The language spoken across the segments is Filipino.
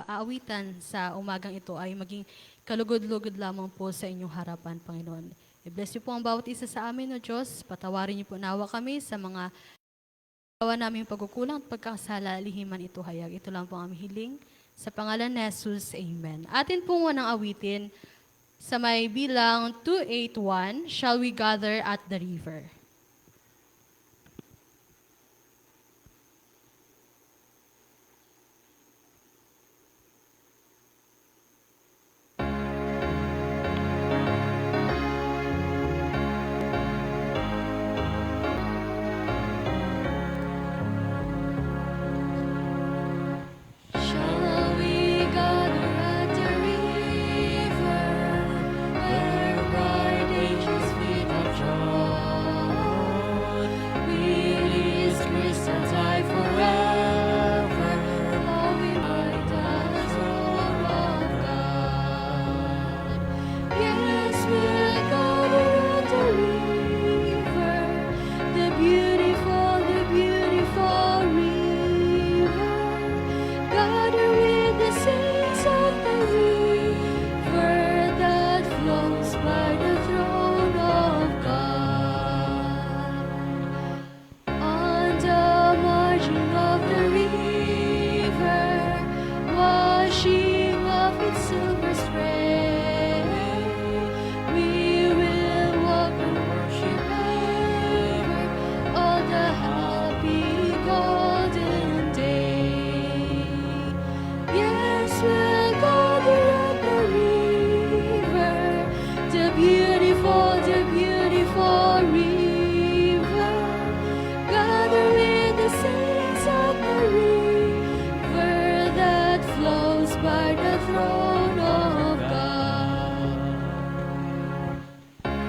aawitan sa umagang ito ay maging kalugod-lugod lamang po sa inyong harapan, Panginoon. I-bless niyo po ang bawat isa sa amin, O Diyos. Patawarin niyo po nawa kami sa mga gawa naming pagkukulang at pagkakasala, lihiman ito hayag. Ito lang po ang aming hiling. Sa pangalan ni Jesus, Amen. Atin po munang awitin sa may bilang 281, Shall We Gather at the River? Shall we gather at the river, where bright angels feet have trod? Release crystal tide forever, flowing by the throne of God. Yes, we'll gather at the river, the beautiful river. Gather with the saints of the river that flows by the throne of God. On the margin of the river, washing off its silver spray, we will walk and worship ever all the happy golden day. Yes, we'll gather at the river, the beautiful river. Gather with the saints at the river that flows by the throne of God.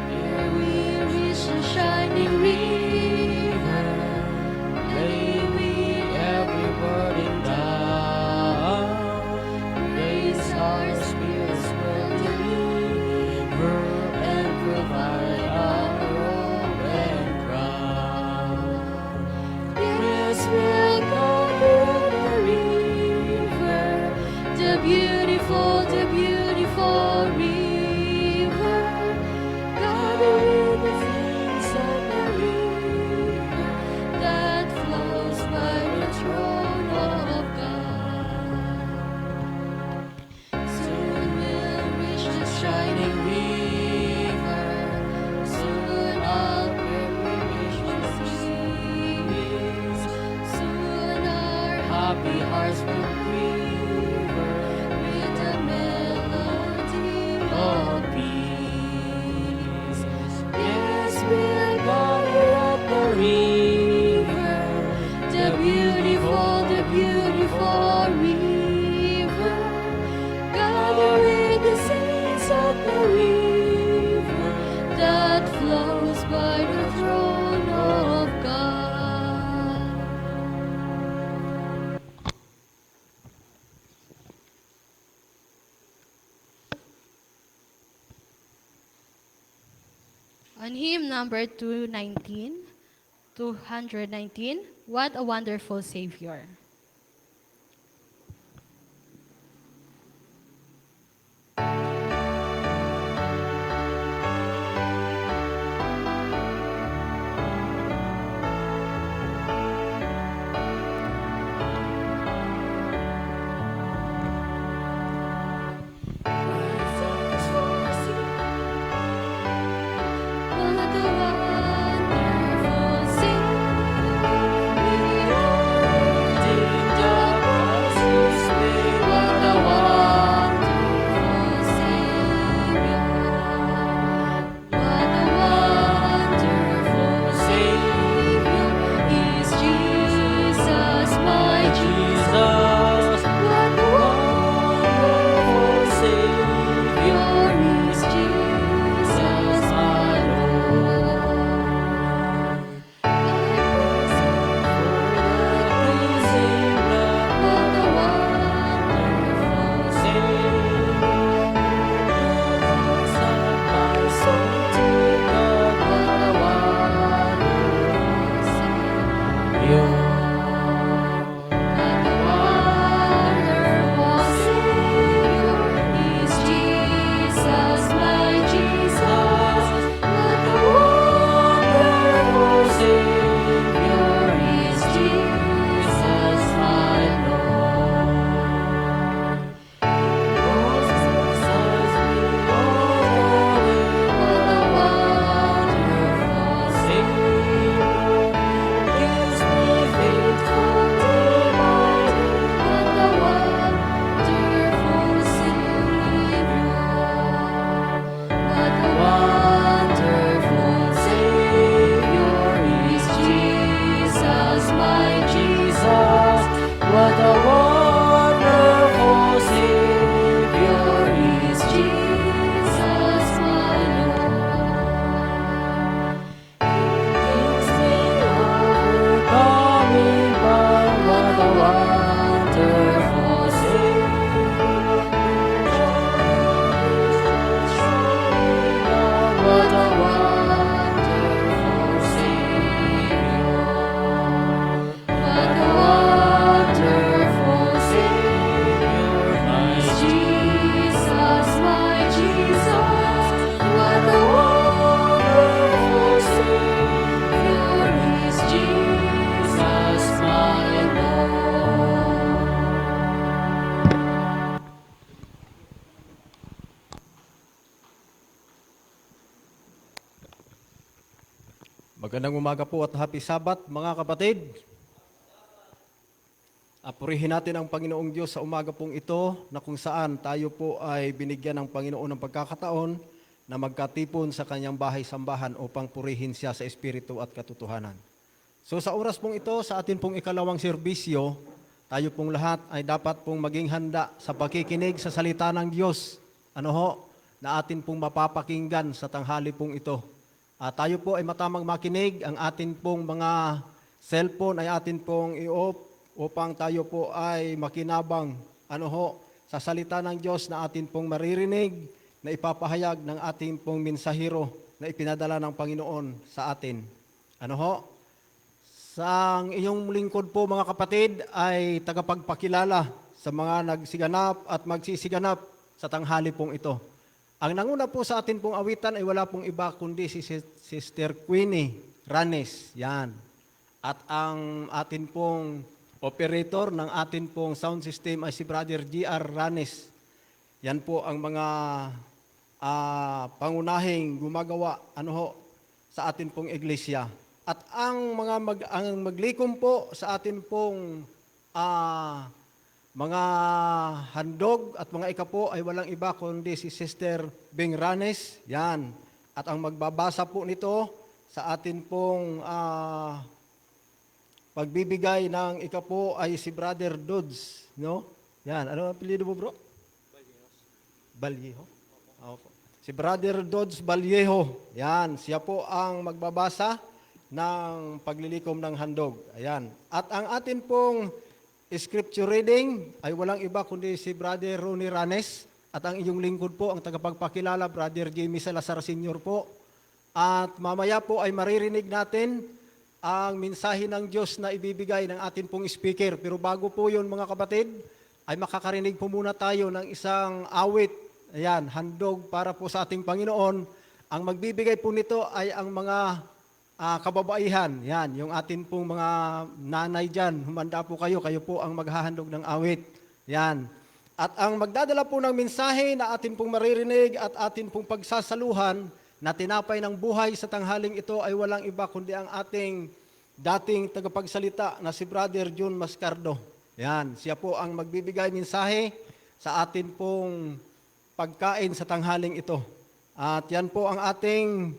Here we reach the shining river, lay we every burden down. Raise our spirits will deliver and provide our robe and crown. Yes, we'll gather at the river, the beautiful river. Gather with the saints of the river that flows by the throne of God. Soon we'll reach the shining river. Soon our pilgrimage will cease. Soon our happy hearts will quiver with the melody of peace. Yes, we'll gather at the river, the beautiful river. Gather with the saints of the river that flows by the throne of God. On hymn number 219, What a Wonderful Savior. What a wonderful Savior we are. Magandang umaga po at happy Sabat mga kapatid. Purihin natin ang Panginoong Diyos sa umaga pong ito na kung saan tayo po ay binigyan ng Panginoon ng pagkakataon na magkatipon sa kanyang bahay-sambahan upang purihin siya sa espiritu at katotohanan. So sa oras pong ito, sa atin pong ikalawang serbisyo, tayo pong lahat ay dapat pong maging handa sa pakikinig sa salita ng Diyos. Na atin pong mapapakinggan sa tanghali pong ito. Tayo po ay matamang makinig, ang atin pong mga cellphone ay atin pong i-off upang tayo po ay makinabang sa salita ng Diyos na atin pong maririnig na ipapahayag ng ating pong mensahero na ipinadala ng Panginoon sa atin. Sa iyong lingkod po mga kapatid ay tagapagpakilala sa mga nagsiganap at magsisiganap sa tanghali pong ito. Ang nanguna po sa atin pong awitan ay wala pong iba kundi si Sister Queenie Ranes. Yan. At ang atin pong operator ng atin pong sound system ay si Brother G.R. Ranes. Yan po ang mga pangunahing gumagawa sa atin pong iglesia. At ang maglikom po sa atin pong mga handog at mga ikapo ay walang iba kundi si Sister Bing Ranes. Yan. At ang magbabasa po nito sa atin pong pagbibigay ng ikapo ay si Brother Dodds. Yan. Ano ang apelyido mo, bro? Balyeho. Si Brother Dodds Balyeho. Yan. Siya po ang magbabasa ng paglilikom ng handog. Ayan. At ang atin pong scripture reading ay walang iba kundi si Brother Ronnie Ranes. At ang iyong lingkod po, ang tagapagpakilala, Brother Jamie Salazar Sr. po. At mamaya po ay maririnig natin ang mensahe ng Diyos na ibibigay ng atin pong speaker. Pero bago po yun mga kapatid, ay makakarinig po muna tayo ng isang awit. Ayan, handog para po sa ating Panginoon. Ang magbibigay po nito ay ang mga kababaihan. Yan, yung atin pong mga nanay dyan. Humanda po kayo po ang maghahandog ng awit. Yan. At ang magdadala po ng mensahe na atin pong maririnig at atin pong pagsasaluhan na tinapay ng buhay sa tanghaling ito ay walang iba kundi ang ating dating tagapagsalita na si Brother John Mascardo. Yan, siya po ang magbibigay mensahe sa atin pong pagkain sa tanghaling ito. At yan po ang ating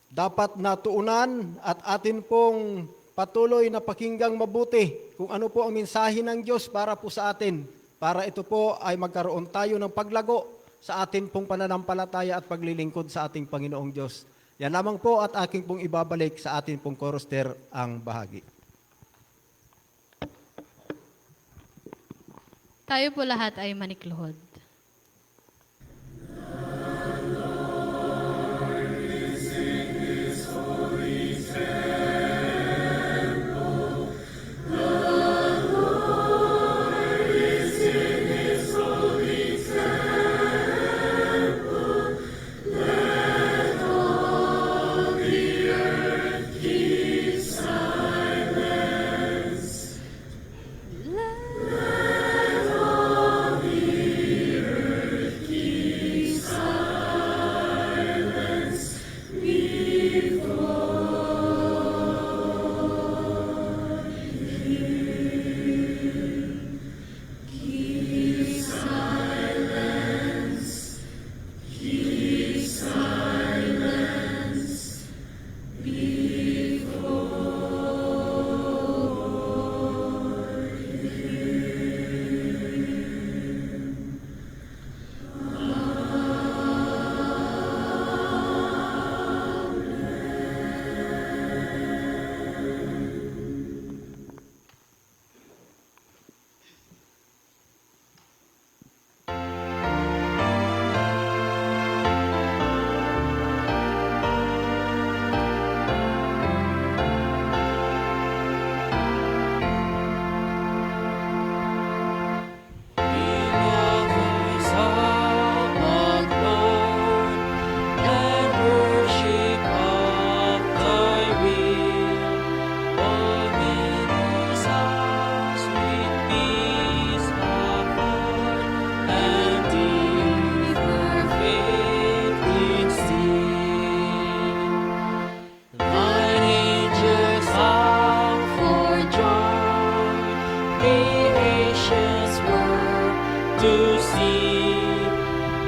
dapat natuunan at atin pong patuloy na pakinggang mabuti kung ano po ang mensahe ng Diyos para po sa atin. Para ito po ay magkaroon tayo ng paglago sa atin pong pananampalataya at paglilingkod sa ating Panginoong Diyos. Yan lamang po at aking pong ibabalik sa atin pong chorister ang bahagi. Tayo po lahat ay manikluhod. Let all the sing.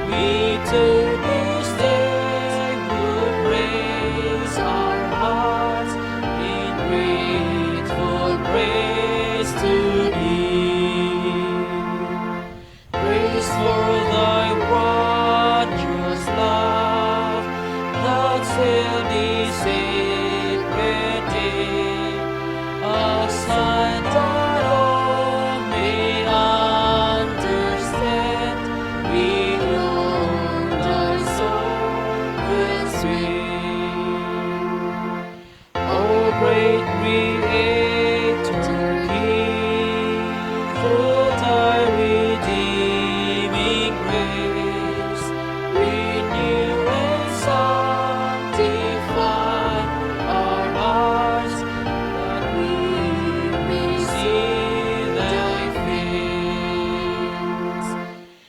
We to this day would raise our hearts in grateful praise to Thee. Praise for Thy wondrous love that still Thee sacred day, a sign that all may understand. We know Thy soul will swing. O great Creator King, through Thy redeeming grace, renew and sanctify our hearts, that we may see Thy face.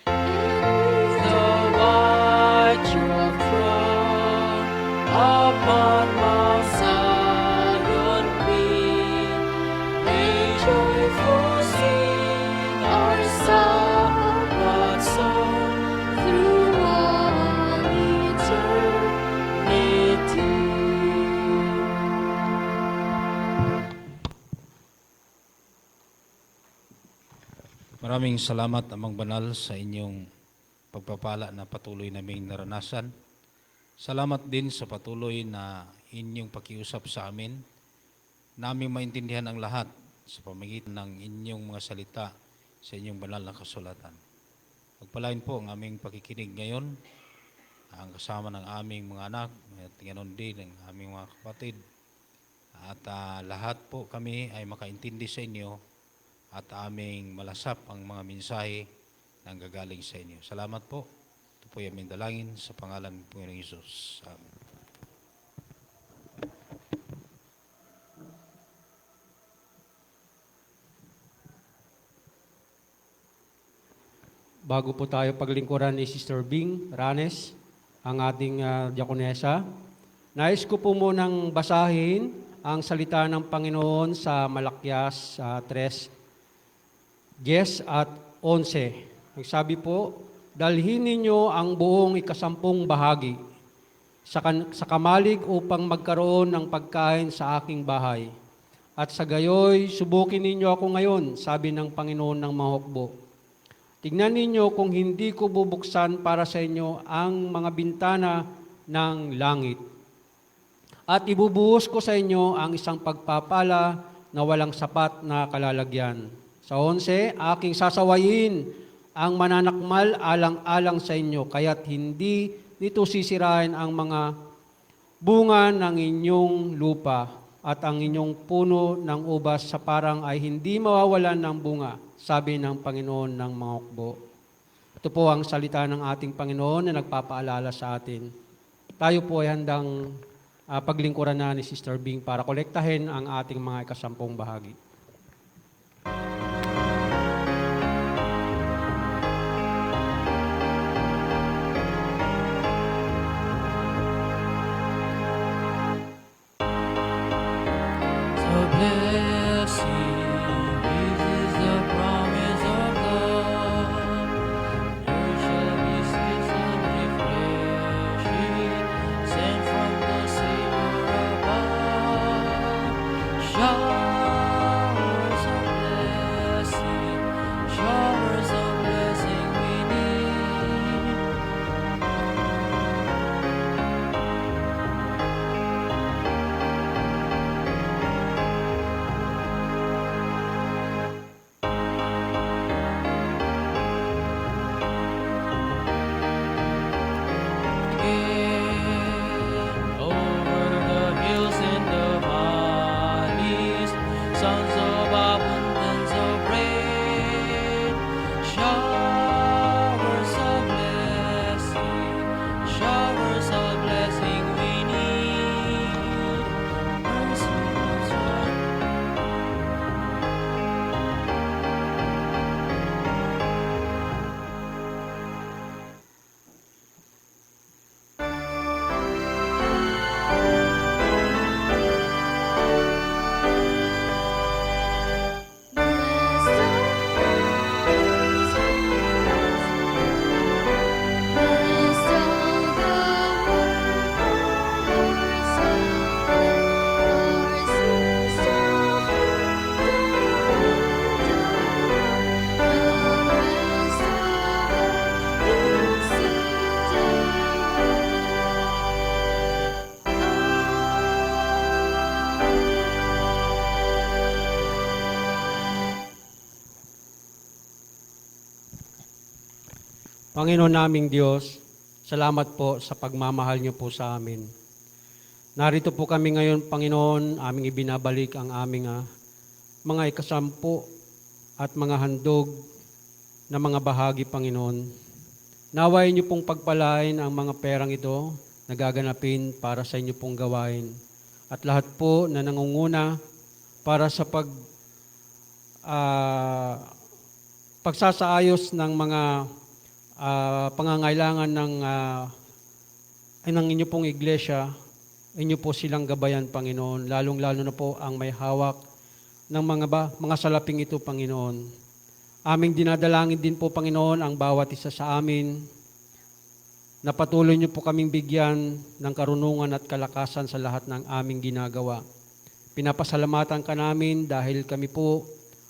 And the white your throne upon Mount Zion be, may joyful sing our Sabbath song through all eternity. Maraming salamat, Amang Banal, sa inyong pagpapala na patuloy naming naranasan. Salamat din sa patuloy na inyong pakiusap sa amin, naming maintindihan ang lahat sa pamagitan ng inyong mga salita sa inyong banal na kasulatan. Pagpalain po ang aming pakikinig ngayon, ang kasama ng aming mga anak, at ganon din ang aming mga kapatid. At lahat po kami ay makaintindi sa inyo at aming malasap ang mga mensahe na gagaling sa inyo. Salamat po. Ito po yung aming dalangin sa pangalan ng Panginoong Hesus. Amen. Bago po tayo paglingkuran ni Sister Bing Ranes, ang ating diakonesa, nais ko po munang basahin ang salita ng Panginoon sa Malakyas 3:10 at 11. Nagsabi po, dalhin ninyo ang buong ikasampung bahagi sa kamalig upang magkaroon ng pagkain sa aking bahay. At sa gayoy, subukin ninyo ako ngayon, sabi ng Panginoon ng mga hukbo. Tignan ninyo kung hindi ko bubuksan para sa inyo ang mga bintana ng langit. At ibubuhos ko sa inyo ang isang pagpapala na walang sapat na kalalagyan. Sa 11, aking sasawayin ang mananakmal alang-alang sa inyo, kaya't hindi nito sisirain ang mga bunga ng inyong lupa at ang inyong puno ng ubas sa parang ay hindi mawawalan ng bunga, sabi ng Panginoon ng mga hukbo. Ito po ang salita ng ating Panginoon na nagpapaalala sa atin. Tayo po ay handang paglingkuran na ni Sister Bing para kolektahin ang ating mga ikasampung bahagi. So blessing, this is the promise of God. There shall be season refreshing, sent from the Savior above. Shall Panginoon naming Diyos, salamat po sa pagmamahal niyo po sa amin. Narito po kami ngayon, Panginoon, aming ibinabalik ang aming mga ikasampu at mga handog na mga bahagi, Panginoon. Naway niyo pong pagpalain ang mga perang ito na gaganapin para sa inyo pong gawain. At lahat po na nangunguna para sa pagsasaayos ng mga pangangailangan ng inyo pong iglesia, inyo po silang gabayan, Panginoon, lalong-lalo na po ang may hawak ng mga salaping ito, Panginoon. Aming dinadalangin din po, Panginoon, ang bawat isa sa amin, na patuloy niyo po kaming bigyan ng karunungan at kalakasan sa lahat ng aming ginagawa. Pinapasalamatan ka namin dahil kami po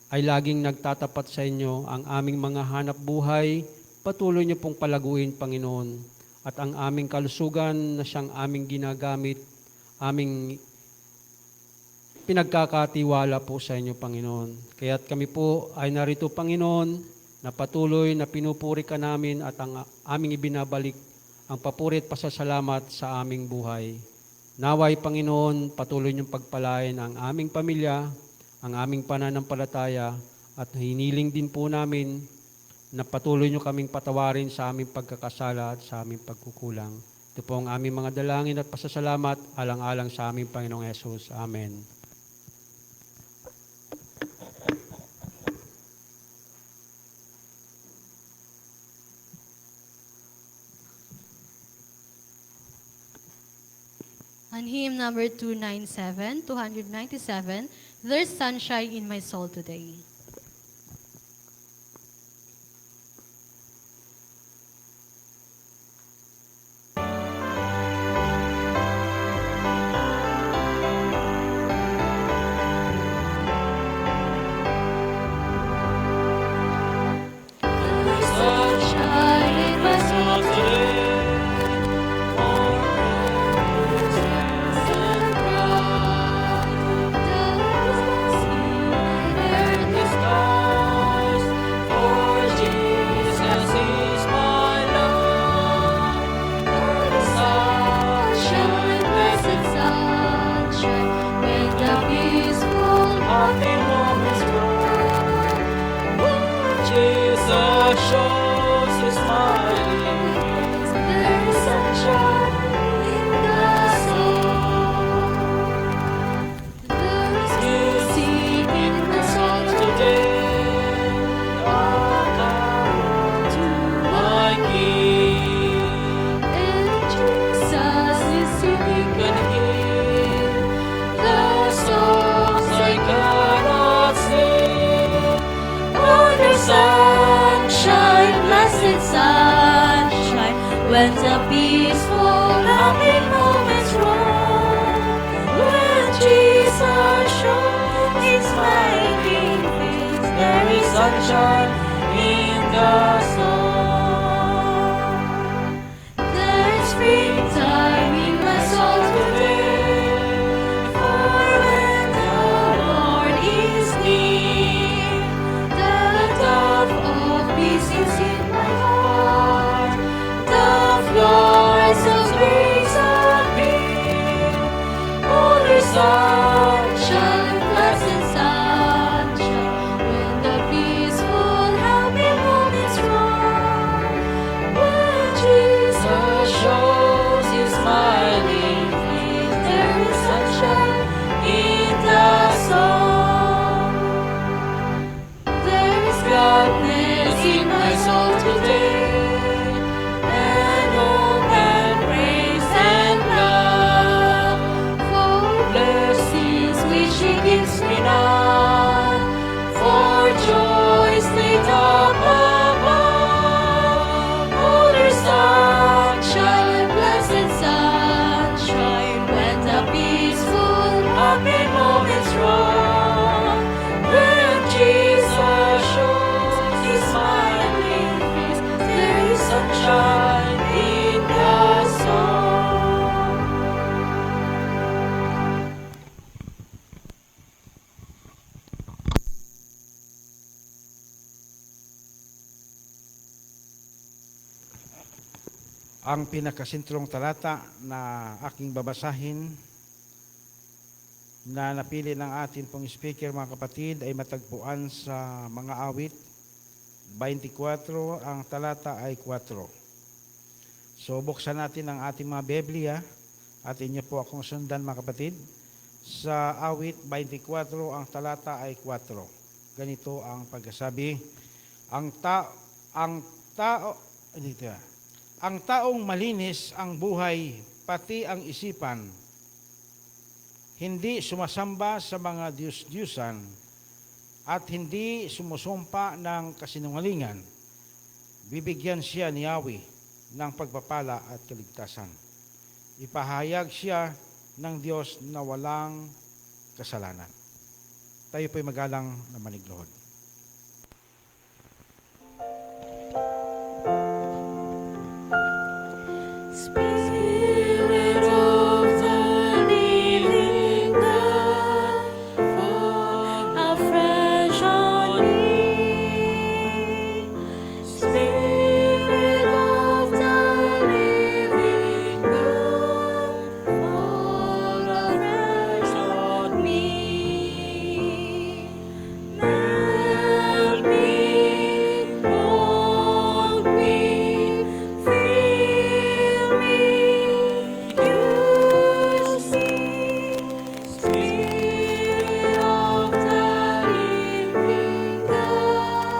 ay laging nagtatapat sa inyo. Ang aming mga hanap buhay, patuloy niyo pong palaguin, Panginoon. At ang aming kalusugan na siyang aming ginagamit, aming pinagkakatiwala po sa inyo, Panginoon. Kaya't kami po ay narito, Panginoon, na patuloy na pinupuri ka namin at ang aming ibinabalik ang papuri at pasasalamat sa aming buhay. Naway, Panginoon, patuloy niyong pagpalain ang aming pamilya, ang aming pananampalataya, at hiniling din po namin na patuloy niyo kaming patawarin sa aming pagkakasala at sa aming pagkukulang. Ito po ang aming mga dalangin at pasasalamat alang-alang sa aming Panginoong Yesus. Amen. On hymn number 297, There's Sunshine in My Soul Today. Sunshine in my soul today. Shows his smiling face. There is sunshine in the soul. There is music in the soul today. Come to my King. And Jesus is unique and hear the songs I cannot sing. Oh, the sunshine, blessed sunshine, when the peaceful, happy moments roll. When Jesus shows his smiling face, there is sunshine in the soul. There is springtime in my soul today, for when the Lord is near, the dove of peace is in my heart. The flowers of grace appear. Oh, the sunshine, blessed sunshine, when the peaceful, happy moments roll. When Jesus shows his smiling face, there is sunshine in the soul. There is gladness in my soul Ang pinakasentrong talata na aking babasahin na napili ng atin pong speaker, mga kapatid, ay matagpuan sa mga awit 24, ang talata ay 4. So buksan natin ang ating mga Biblia at inyo po akong sundan, mga kapatid. Sa awit 24, ang talata ay 4. Ganito ang pagkasabi: ang taong malinis ang buhay, pati ang isipan, hindi sumasamba sa mga diyos-diyusan at hindi sumusumpa ng kasinungalingan, bibigyan siya ni Yahweh ng pagpapala at kaligtasan. Ipahayag siya ng Diyos na walang kasalanan. Tayo po'y magalang na manigluhod. Spirit of the living God, fall afresh on me. Spirit of the living God, fall afresh on me. Melt me, mold me, fill me, use me. Spirit of the living God,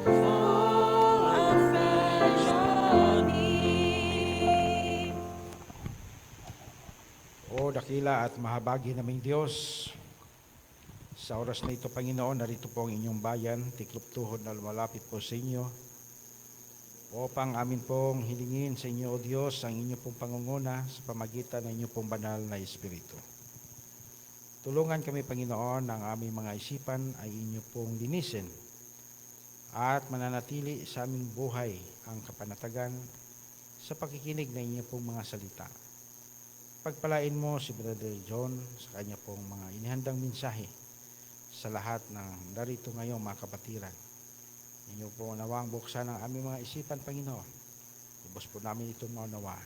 fall afresh on me. O dakila at mahabagi naming Diyos, sa oras na ito, Panginoon, narito po ang inyong bayan, tiklop tuhod na lumalapit po sa inyo, upang amin pong hilingin sa inyo, O Diyos, ang inyo pong pangunguna sa pamagitan ng inyo pong banal na Espiritu. Tulungan kami, Panginoon, ang aming mga isipan ay inyo pong linisin at mananatili sa aming buhay ang kapanatagan sa pakikinig ng inyo pong mga salita. Pagpalain mo si Brother John sa kanya pong mga inihandang mensahe sa lahat ng narito ngayon, mga kapatiran. Inyo po nawang buksan ang aming mga isipan, Panginoon. Lubos po namin itong maunawaan.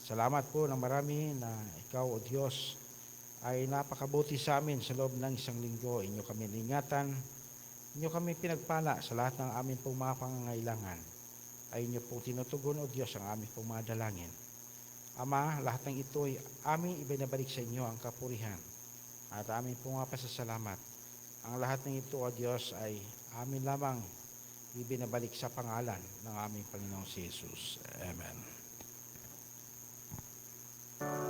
Salamat po ng marami na ikaw, O Diyos, ay napakabuti sa amin sa loob ng isang linggo. Inyo kami ingatan, inyo kami pinagpala sa lahat ng aming pong mga pangangailangan. Ay inyo pong tinutugon, O Diyos, ang aming pong mga dalangin. Ama, lahat ng ito ay aming ibinabalik sa inyo ang kapurihan at aming pong mga pasasalamat. Ang lahat ng ito, O Diyos, ay amin lamang ibinabalik sa pangalan ng aming Panginoong si Jesus. Amen. Amen.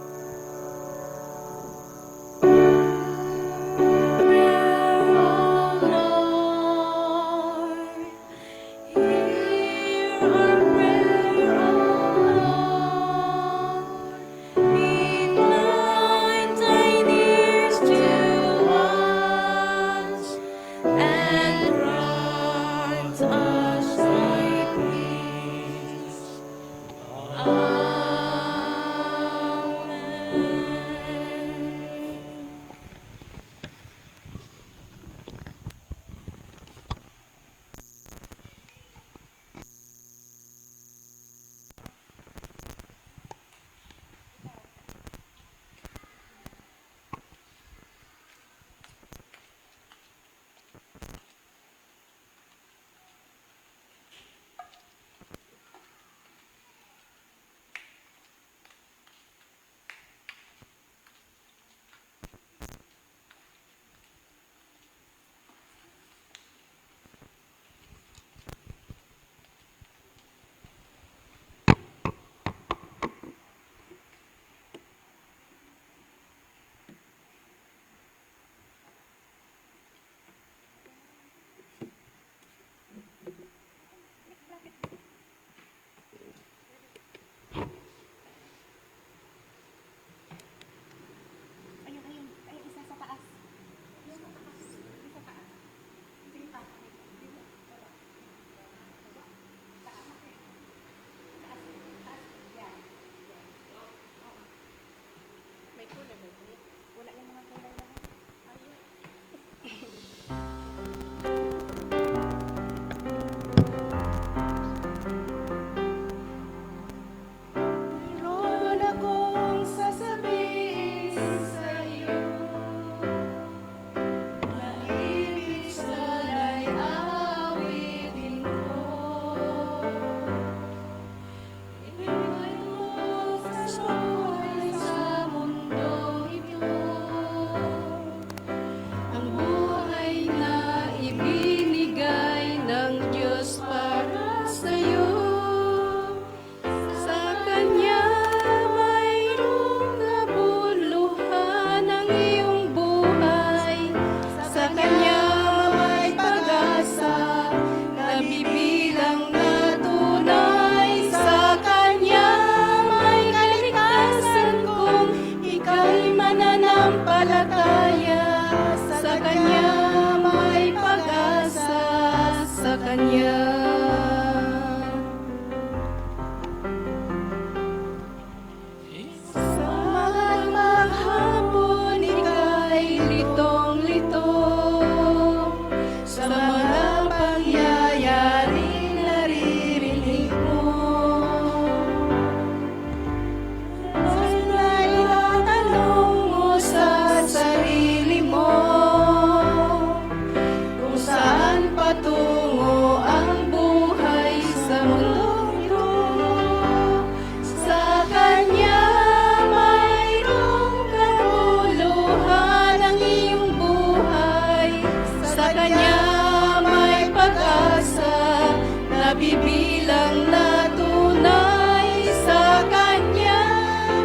nabibilang na tunay. Sa Kanya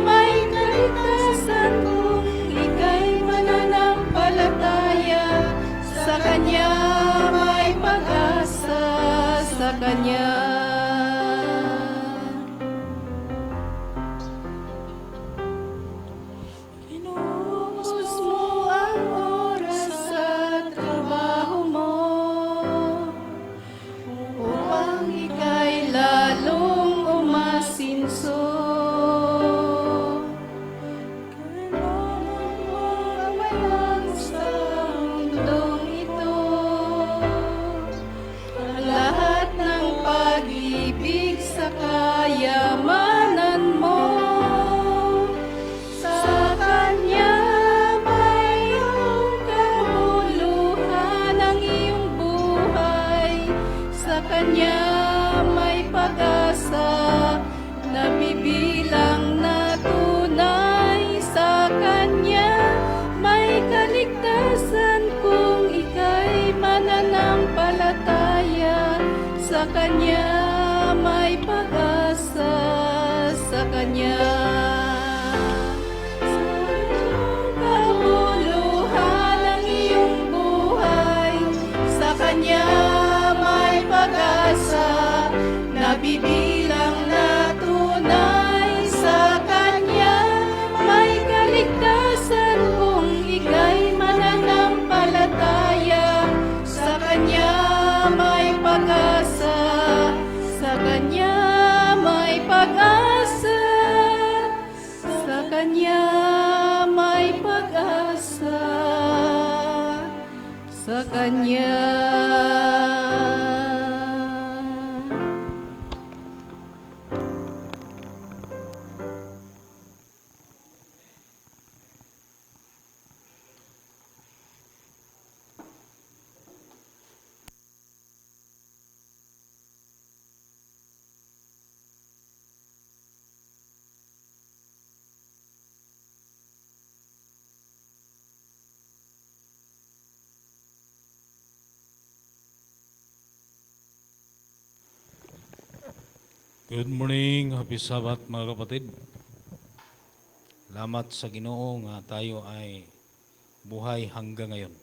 may kaligtasan kung ika'y mananampalataya. Sa Kanya may pag-asa, sa Kanya. Inuubos mo ang oras sa trabaho mo upang ika'y lalong umasinso. Kailangan mo abayang sa mundong ito ang lahat ng pag-ibig sa kayamanan mo. Sa Kanya mayroong kabuluhan ang iyong buhay. Sa Kanya may pag-asa, nabibilang na tunay. Sa Kanya may kaligtasan kung ika'y mananampalataya. Sa Kanya may pag-asa, sa Kanya. Kabuluhan ang iyong buhay. Sa Kanya may pag-asa, nabibilang na tunay. Sa Kanya may kaligtasan kung ika'y mananampalataya. Sa Kanya may pag-asa, sa Kanya may pag-asa, sa Kanya may pag-asa, sa Kanya. Good morning, happy Sabbath mga kapatid. Salamat sa Ginoo nga tayo ay buhay hanggang ngayon.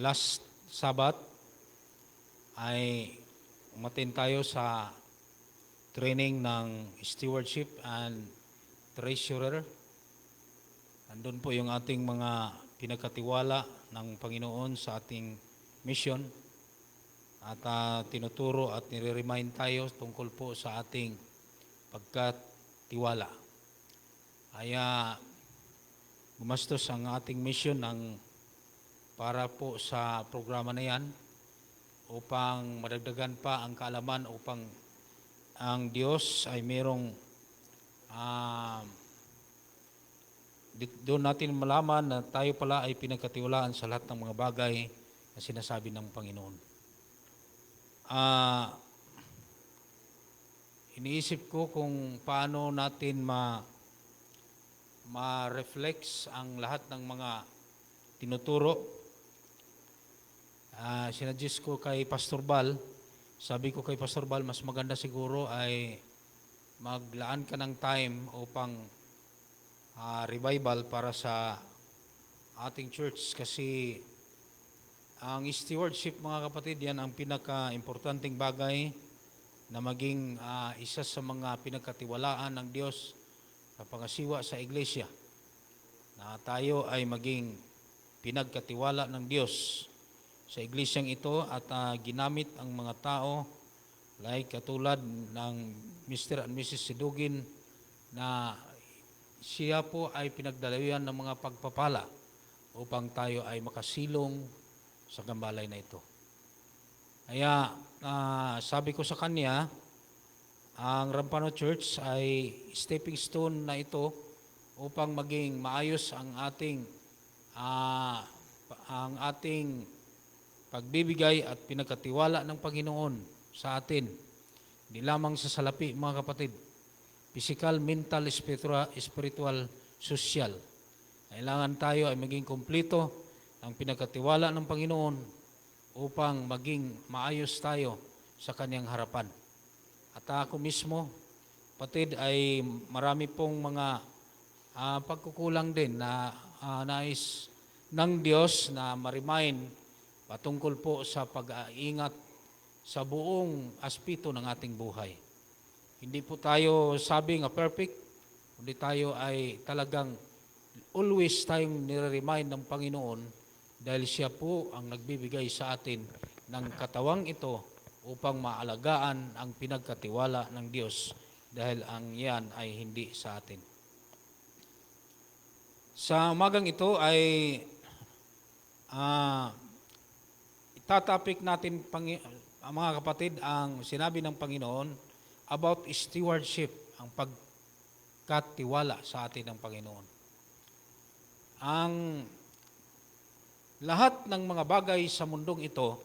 Last Sabbath ay umatin tayo sa training ng stewardship and treasurer. Andun po yung ating mga pinagkatiwala ng Panginoon sa ating mission. At tinuturo at nire-remind tayo tungkol po sa ating pagkatiwala. Kaya gumastos ang ating mission para po sa programa na yan upang madagdagan pa ang kaalaman upang ang Diyos ay merong doon natin malaman na tayo pala ay pinagkatiwalaan sa lahat ng mga bagay na sinasabi ng Panginoon. Iniisip ko kung paano natin ma-reflex ang lahat ng mga tinuturo. Sinadjust ko kay Pastor Bal, sabi ko kay Pastor Bal, mas maganda siguro ay maglaan ka ng time upang revival para sa ating church kasi ang stewardship, mga kapatid, yan ang pinaka-importanting bagay na maging isa sa mga pinagkatiwalaan ng Diyos sa pangasiwa sa iglesia. Na tayo ay maging pinagkatiwala ng Diyos sa iglesyang ito at ginamit ang mga tao like katulad ng Mr. and Mrs. Sidugin na siya po ay pinagdalawian ng mga pagpapala upang tayo ay makasilong sa gambalay na ito. Kaya sabi ko sa kanya, ang Rampano Church ay stepping stone na ito upang maging maayos ang ating pagbibigay at pinagkatiwala ng Panginoon sa atin. Hindi lamang sa salapi, mga kapatid. Physical, mental, spiritual, social. Kailangan tayo ay maging kumpleto ang pinagkatiwala ng Panginoon upang maging maayos tayo sa Kanyang harapan. At ako mismo, kapatid, ay marami pong mga pagkukulang din na nais ng Diyos na ma-remind patungkol po sa pag-iingat sa buong aspeto ng ating buhay. Hindi po tayo sabi nga perfect, kundi tayo ay talagang always tayong nire-remind ng Panginoon dahil siya po ang nagbibigay sa atin ng katawang ito upang maalagaan ang pinagkatiwala ng Diyos dahil ang yan ay hindi sa atin. Sa umagang ito ay itatapik natin, mga kapatid, ang sinabi ng Panginoon about stewardship, ang pagkatiwala sa atin ng Panginoon. Ang lahat ng mga bagay sa mundong ito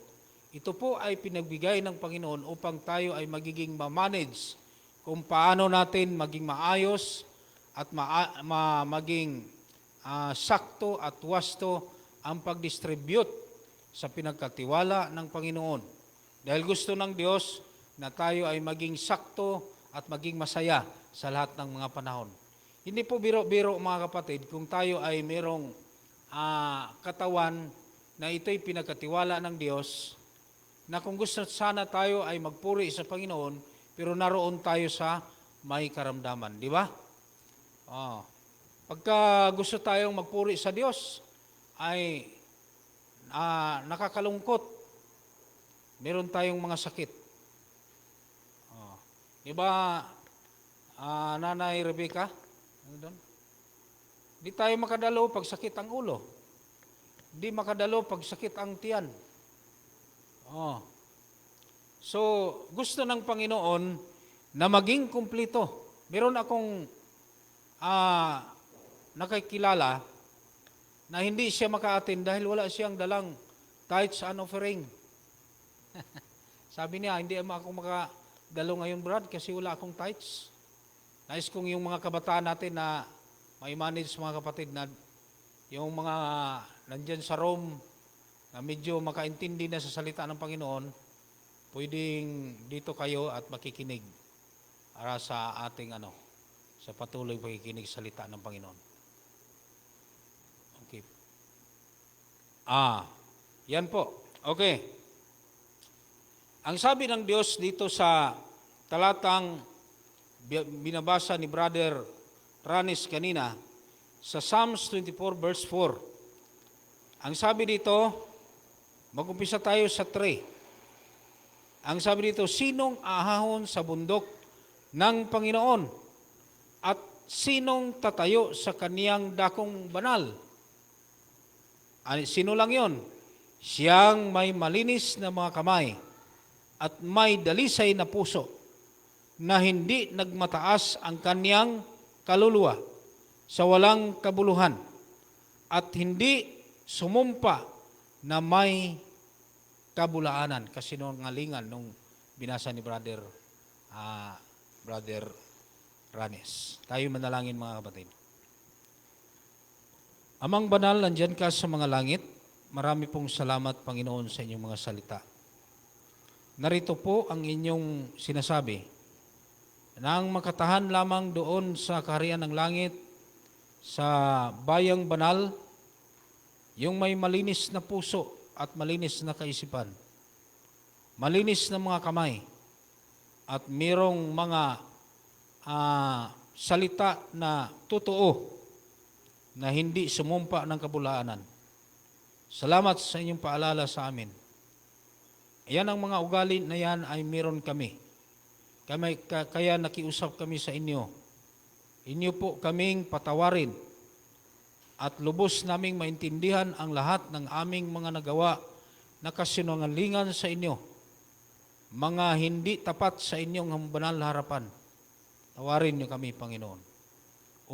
po ay pinagbigay ng Panginoon upang tayo ay magiging ma-manage kung paano natin maging maayos at maging sakto at wasto ang pag-distribute sa pinagkatiwala ng Panginoon. Dahil gusto ng Diyos na tayo ay maging sakto at maging masaya sa lahat ng mga panahon. Hindi po biro-biro, mga kapatid, kung tayo ay merong katawan na ito'y pinagkatiwala ng Diyos, na kung gusto sana tayo ay magpuri sa Panginoon, pero naroon tayo sa may karamdaman. Di ba? Pagka gusto tayong magpuri sa Diyos, ay nakakalungkot. Meron tayong mga sakit. Di ba, Nanay Rebecca? Ano doon? Di tayo makadalo pag sakit ang ulo. Di makadalo pag sakit ang tiyan. So, gusto ng Panginoon na maging kumplito. Meron akong nakikilala na hindi siya maka-attend dahil wala siyang dalang tithes and offering. Sabi niya, hindi ako makadalo ngayon, Brad, kasi wala akong tithes. Nais kong yung mga kabataan natin na may manage, mga kapatid, na yung mga nandyan sa Rome na medyo makaintindi na sa salita ng Panginoon, pwedeng dito kayo at makikinig para sa ating sa patuloy pakikinig sa salita ng Panginoon. Okay. Yan po. Okay. Ang sabi ng Diyos dito sa talatang binabasa ni Brother Ranis kanina, sa Psalms 24 verse 4. Ang sabi dito, mag-umpisa tayo sa 3. Ang sabi dito, sinong ahahon sa bundok ng Panginoon at sinong tatayo sa kaniyang dakong banal? Sino lang yon? Siyang may malinis na mga kamay at may dalisay na puso, na hindi nagmataas ang kaniyang kaluluwa sa walang kabuluhan at hindi sumumpa na may kabulaanan. Kasinungalingan nung binasa ni Brother Ranes. Tayo manalangin, mga kapatid. Amang banal, nandyan ka sa mga langit. Marami pong salamat, Panginoon, sa inyong mga salita. Narito po ang inyong sinasabi, nang makatahan lamang doon sa kaharian ng langit, sa bayang banal, yung may malinis na puso at malinis na kaisipan, malinis na mga kamay, at mayroong mga salita na totoo na hindi sumumpa ng kabulaanan. Salamat sa inyong paalala sa amin. Ayan, ang mga ugali na yan ay meron kami. Kaya nakiusap kami sa inyo. Inyo po kaming patawarin at lubos naming maintindihan ang lahat ng aming mga nagawa na kasinungalingan sa inyo, mga hindi tapat sa inyong banal na harapan. Tawarin niyo kami, Panginoon,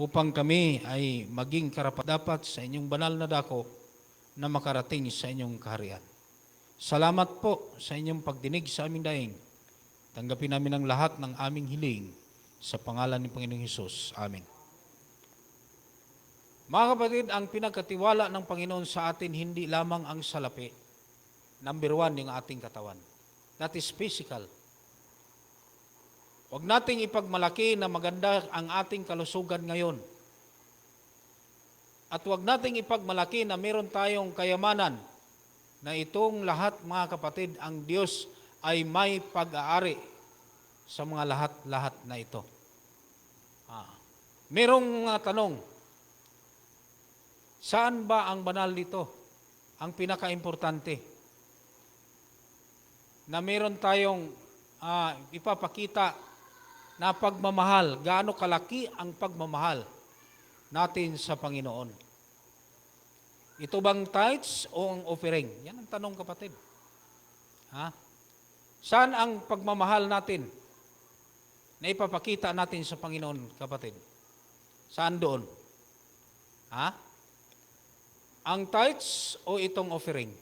upang kami ay maging karapat-dapat sa inyong banal na dako na makarating sa inyong kaharian. Salamat po sa inyong pagdinig sa aming daing. Tanggapin namin ang lahat ng aming hiling sa pangalan ni Panginoong Hesus. Amen. Mga kapatid, ang pinagkatiwala ng Panginoon sa atin hindi lamang ang salapi number one yung ating katawan. That is physical. Huwag nating ipagmalaki na maganda ang ating kalusugan ngayon. At huwag nating ipagmalaki na meron tayong kayamanan na itong lahat, mga kapatid, ang Diyos ay may pag-aari sa mga lahat-lahat na ito. Merong tanong, saan ba ang banal dito? Ang pinaka-importante na meron tayong ipapakita na pagmamahal, gaano kalaki ang pagmamahal natin sa Panginoon. Ito bang tithes o ang offering? Yan ang tanong, kapatid. Saan ang pagmamahal natin na ipapakita natin sa Panginoon, kapatid? Saan doon? Ang tithes o itong offering?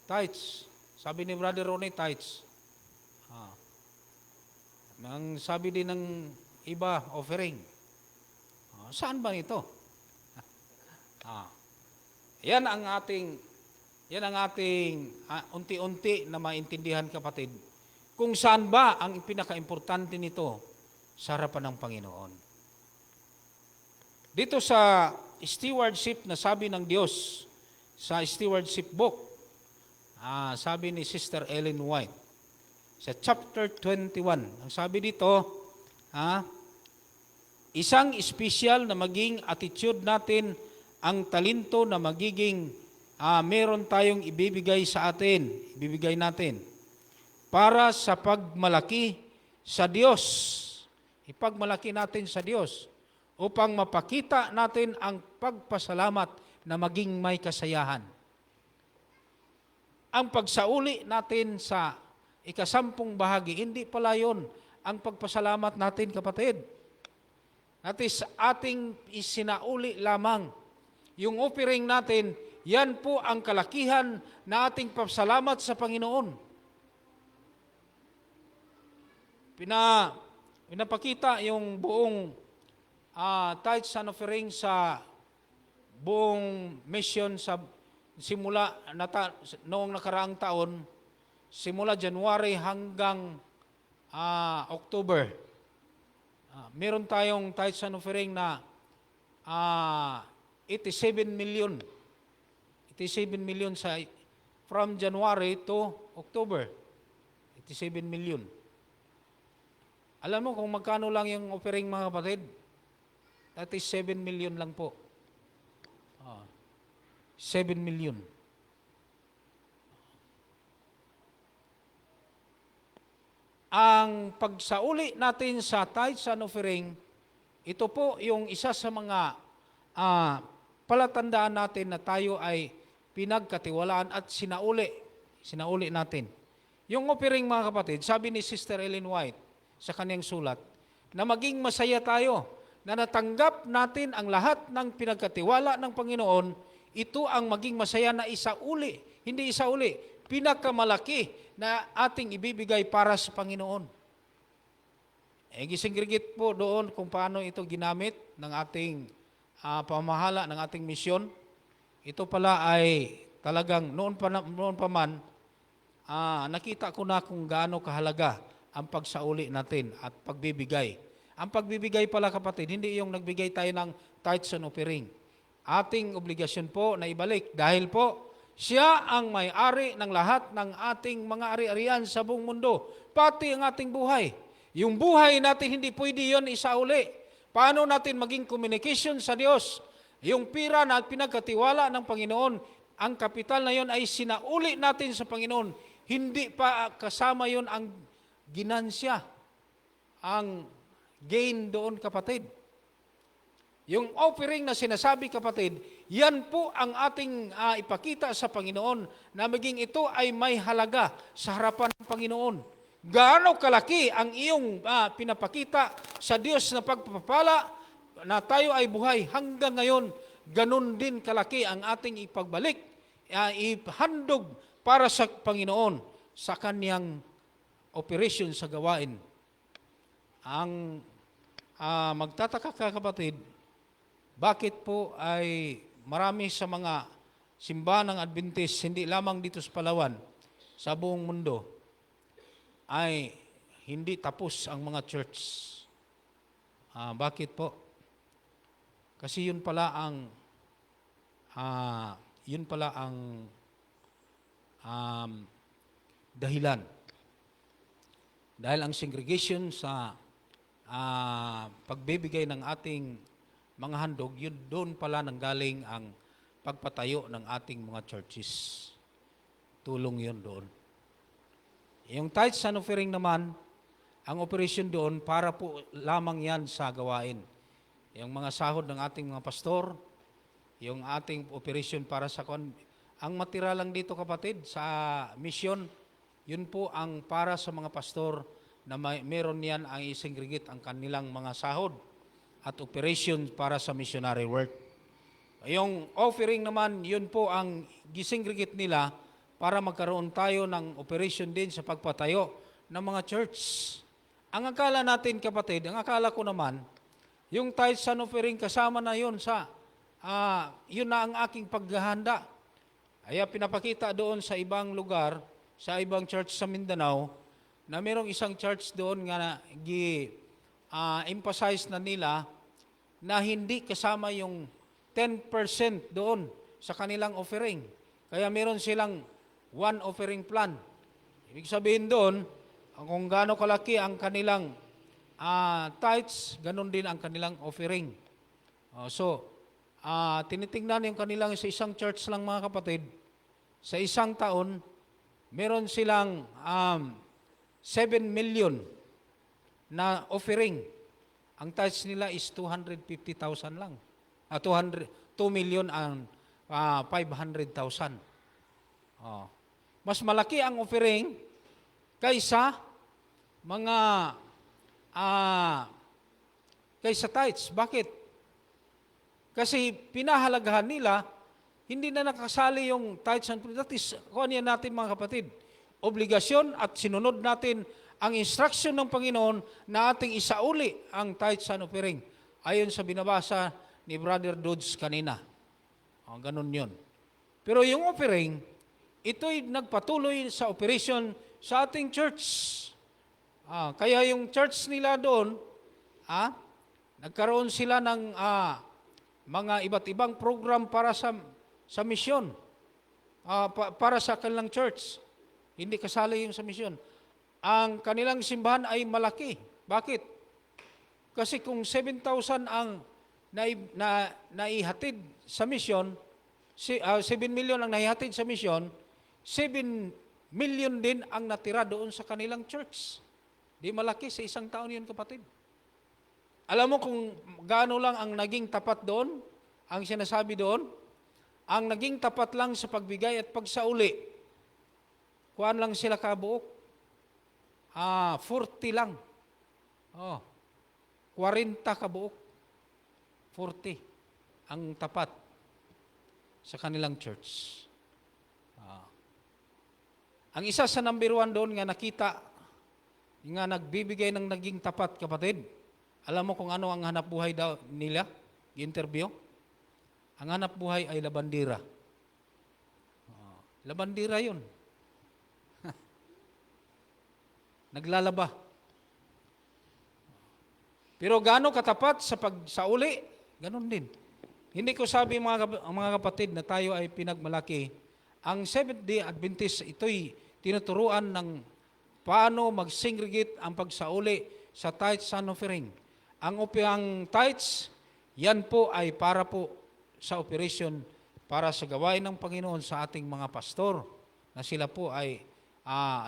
Tithes. Sabi ni Brother Ronnie, tithes. Ang sabi din ng iba, offering. Saan ba ito? Yan ang ating unti-unti na maintindihan, kapatid, kung saan ba ang pinaka-importante nito sa harapan ng Panginoon. Dito sa stewardship na sabi ng Diyos, sa stewardship book, sabi ni Sister Ellen White, sa chapter 21, ang sabi dito, isang espesyal na maging attitude natin ang talento na magiging meron tayong ibibigay natin para sa pagmalaki sa Diyos. Ipagmalaki natin sa Diyos upang mapakita natin ang pagpasalamat na maging may kasayahan. Ang pagsauli natin sa ikasampung bahagi, hindi pala yun ang pagpasalamat natin, kapatid. At is ating isinauli lamang. Yung offering natin, yan po ang kalakihan na ating pasalamat sa Panginoon. Pinapakita yung buong tithes and offering sa buong mission sa simula noong nakaraang taon, simula January hanggang October. Meron tayong tithes and offering na 87 million. 87 million from January to October. 87 million. Alam mo kung magkano lang yung offering, mga kapatid? That is 7 million lang po. 7 million. Ang pagsauli natin sa tithes and offering, ito po yung isa sa mga palatandaan natin na tayo ay pinagkatiwalaan at sinauli natin. Yung offering, mga kapatid, sabi ni Sister Ellen White sa kanyang sulat, na maging masaya tayo, na natanggap natin ang lahat ng pinagkatiwala ng Panginoon, ito ang maging masaya na hindi isauli, pinakamalaki na ating ibibigay para sa Panginoon. Gising-grigit po doon kung paano ito ginamit ng ating pamahala, ng ating misyon. Ito pala ay talagang noon pa man, nakita ko na kung gaano kahalaga ang pagsauli natin at pagbibigay. Ang pagbibigay pala, kapatid, hindi yung nagbigay tayo ng tithes and offering. Ating obligasyon po na ibalik dahil po siya ang may-ari ng lahat ng ating mga ari-arian sa buong mundo, pati ang ating buhay. Yung buhay natin, hindi pwede yun isauli. Paano natin maging communication sa Diyos? Yung pira na pinagkatiwala ng Panginoon, ang kapital na yun ay sinauli natin sa Panginoon. Hindi pa kasama yun ang ginansya, ang gain doon, kapatid. Yung offering na sinasabi, kapatid, yan po ang ating ipakita sa Panginoon na maging ito ay may halaga sa harapan ng Panginoon. Gaano kalaki ang iyong pinapakita sa Diyos na pagpapala na tayo ay buhay hanggang ngayon, ganun din kalaki ang ating ipagbalik, ihandog para sa Panginoon sa Kanyang operation sa gawain. Ang magtataka ka, kapatid, bakit po ay marami sa mga simbahan ng Adventist, hindi lamang dito sa Palawan, sa buong mundo, ay hindi tapos ang mga church. Bakit po? Kasi yun pala ang dahilan. Dahil ang segregation sa pagbibigay ng ating mga handog, yun doon pala nanggaling ang pagpatayo ng ating mga churches. Tulong yun doon. Yung tithes and offering naman, ang operation doon para po lamang yan sa gawain. Yung mga sahod ng ating mga pastor, yung ating operation para sa ang matira lang dito kapatid sa mission, yun po ang para sa mga pastor na meron yan ang isingregate ang kanilang mga sahod at operation para sa missionary work. Yung offering naman, yun po ang gisingregate nila para magkaroon tayo ng operation din sa pagpatayo ng mga church. Ang akala natin kapatid, ang akala ko naman, yung tithes and offering kasama na yun sa, yun na ang aking paghahanda. Kaya pinapakita doon sa ibang lugar, sa ibang church sa Mindanao, na mayroong isang church doon nga emphasize na nila na hindi kasama yung 10% doon sa kanilang offering. Kaya meron silang one offering plan. Ibig sabihin doon, kung gaano kalaki ang kanilang tithes, ganun din ang kanilang offering. Tinitingnan yung kanilang sa isang church lang mga kapatid, sa isang taon, meron silang 7 million na offering. Ang tithes nila is 250,000 lang. 2 million ang 500,000. Mas malaki ang offering kaysa mga kaysa tithes. Bakit? Kasi pinahalagahan nila, hindi na nakasali yung tithes and that is, kung yan natin mga kapatid, obligasyon at sinunod natin ang instruction ng Panginoon na ating isauli ang tithes and offering. Ayon sa binabasa ni Brother Dodds kanina. Ganun yun. Pero yung offering, ito'y nagpatuloy sa operation sa ating church. Kaya yung church nila doon, nagkaroon sila ng mga iba't ibang program para sa misyon, para sa kanilang church. Hindi kasali yung sa misyon. Ang kanilang simbahan ay malaki. Bakit? Kasi kung 7,000 ang naihatid sa misyon, 7 million ang naihatid sa misyon, 7 million din ang natira doon sa kanilang church. Di malaki sa isang taon yun, kapatid. Alam mo kung gaano lang ang naging tapat doon, ang sinasabi doon, ang naging tapat lang sa pagbigay at pagsauli, kuhaan lang sila kabuok, 40 lang. 40 kabuok. 40 ang tapat sa kanilang church. Ang isa sa number 1 doon nga nakita, nga nagbibigay ng naging tapat, kapatid, alam mo kung ano ang hanap buhay daw nila? Interview? Ang hanap buhay ay labandira. Labandira yun. Naglalaba. Pero gaano katapat sa pagsauli, ganun din. Hindi ko sabi mga kapatid na tayo ay pinagmalaki. Ang Seventh-day Adventist, ito'y tinuturuan ng paano mag-segregate ang pagsauli sa tithes and offering. Ang tithes, yan po ay para po sa operation para sa gawain ng Panginoon sa ating mga pastor na sila po ay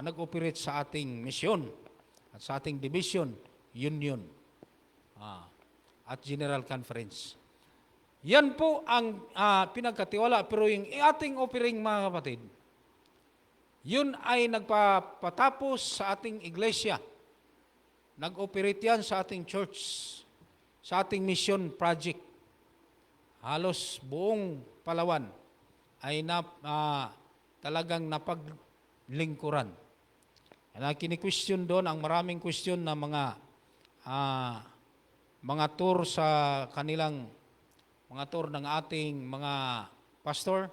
nag-operate sa ating misyon at sa ating division, union at general conference. Yan po ang pinagkatiwala. Pero yung ating offering mga kapatid, yun ay nagpapatapos sa ating iglesia. Nag-operate yan sa ating church, sa ating mission project. Halos buong Palawan ay talagang napaglingkuran. Kini-question doon ang maraming question na mga tour sa kanilang mga tour ng ating mga pastor,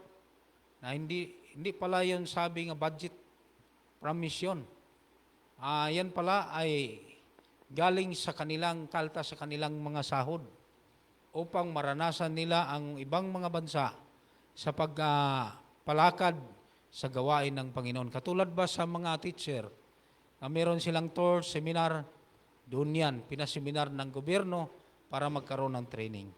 na hindi pala yun sabi nga budget from mission. Yan pala ay galing sa kanilang kalta, sa kanilang mga sahod, upang maranasan nila ang ibang mga bansa sa pagpalakad sa gawain ng Panginoon. Katulad ba sa mga teacher, na meron silang tour, seminar, doon yan, pinaseminar ng gobyerno para magkaroon ng training.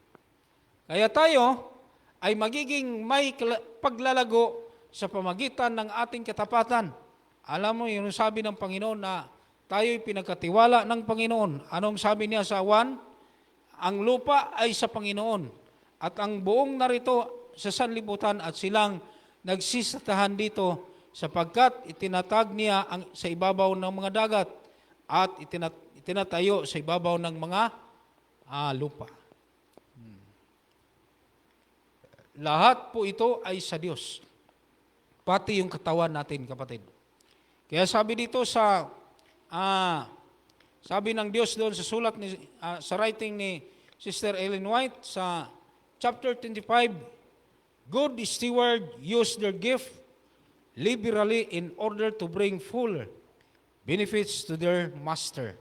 Kaya tayo ay magiging may paglalago sa pamagitan ng ating katapatan. Alam mo, yung sabi ng Panginoon na tayo'y pinagkatiwala ng Panginoon. Anong sabi niya sa 1? Ang lupa ay sa Panginoon at ang buong narito sa sanlibutan at silang nagsisatahan dito sapagkat itinatag niya sa ibabaw ng mga dagat at itinatayo sa ibabaw ng mga lupa. Lahat po ito ay sa Diyos. Pati yung katawan natin, kapatid. Kaya sabi dito sabi ng Diyos doon sa sulat sa writing ni Sister Ellen White sa chapter 25, good steward use their gift liberally in order to bring full benefits to their master.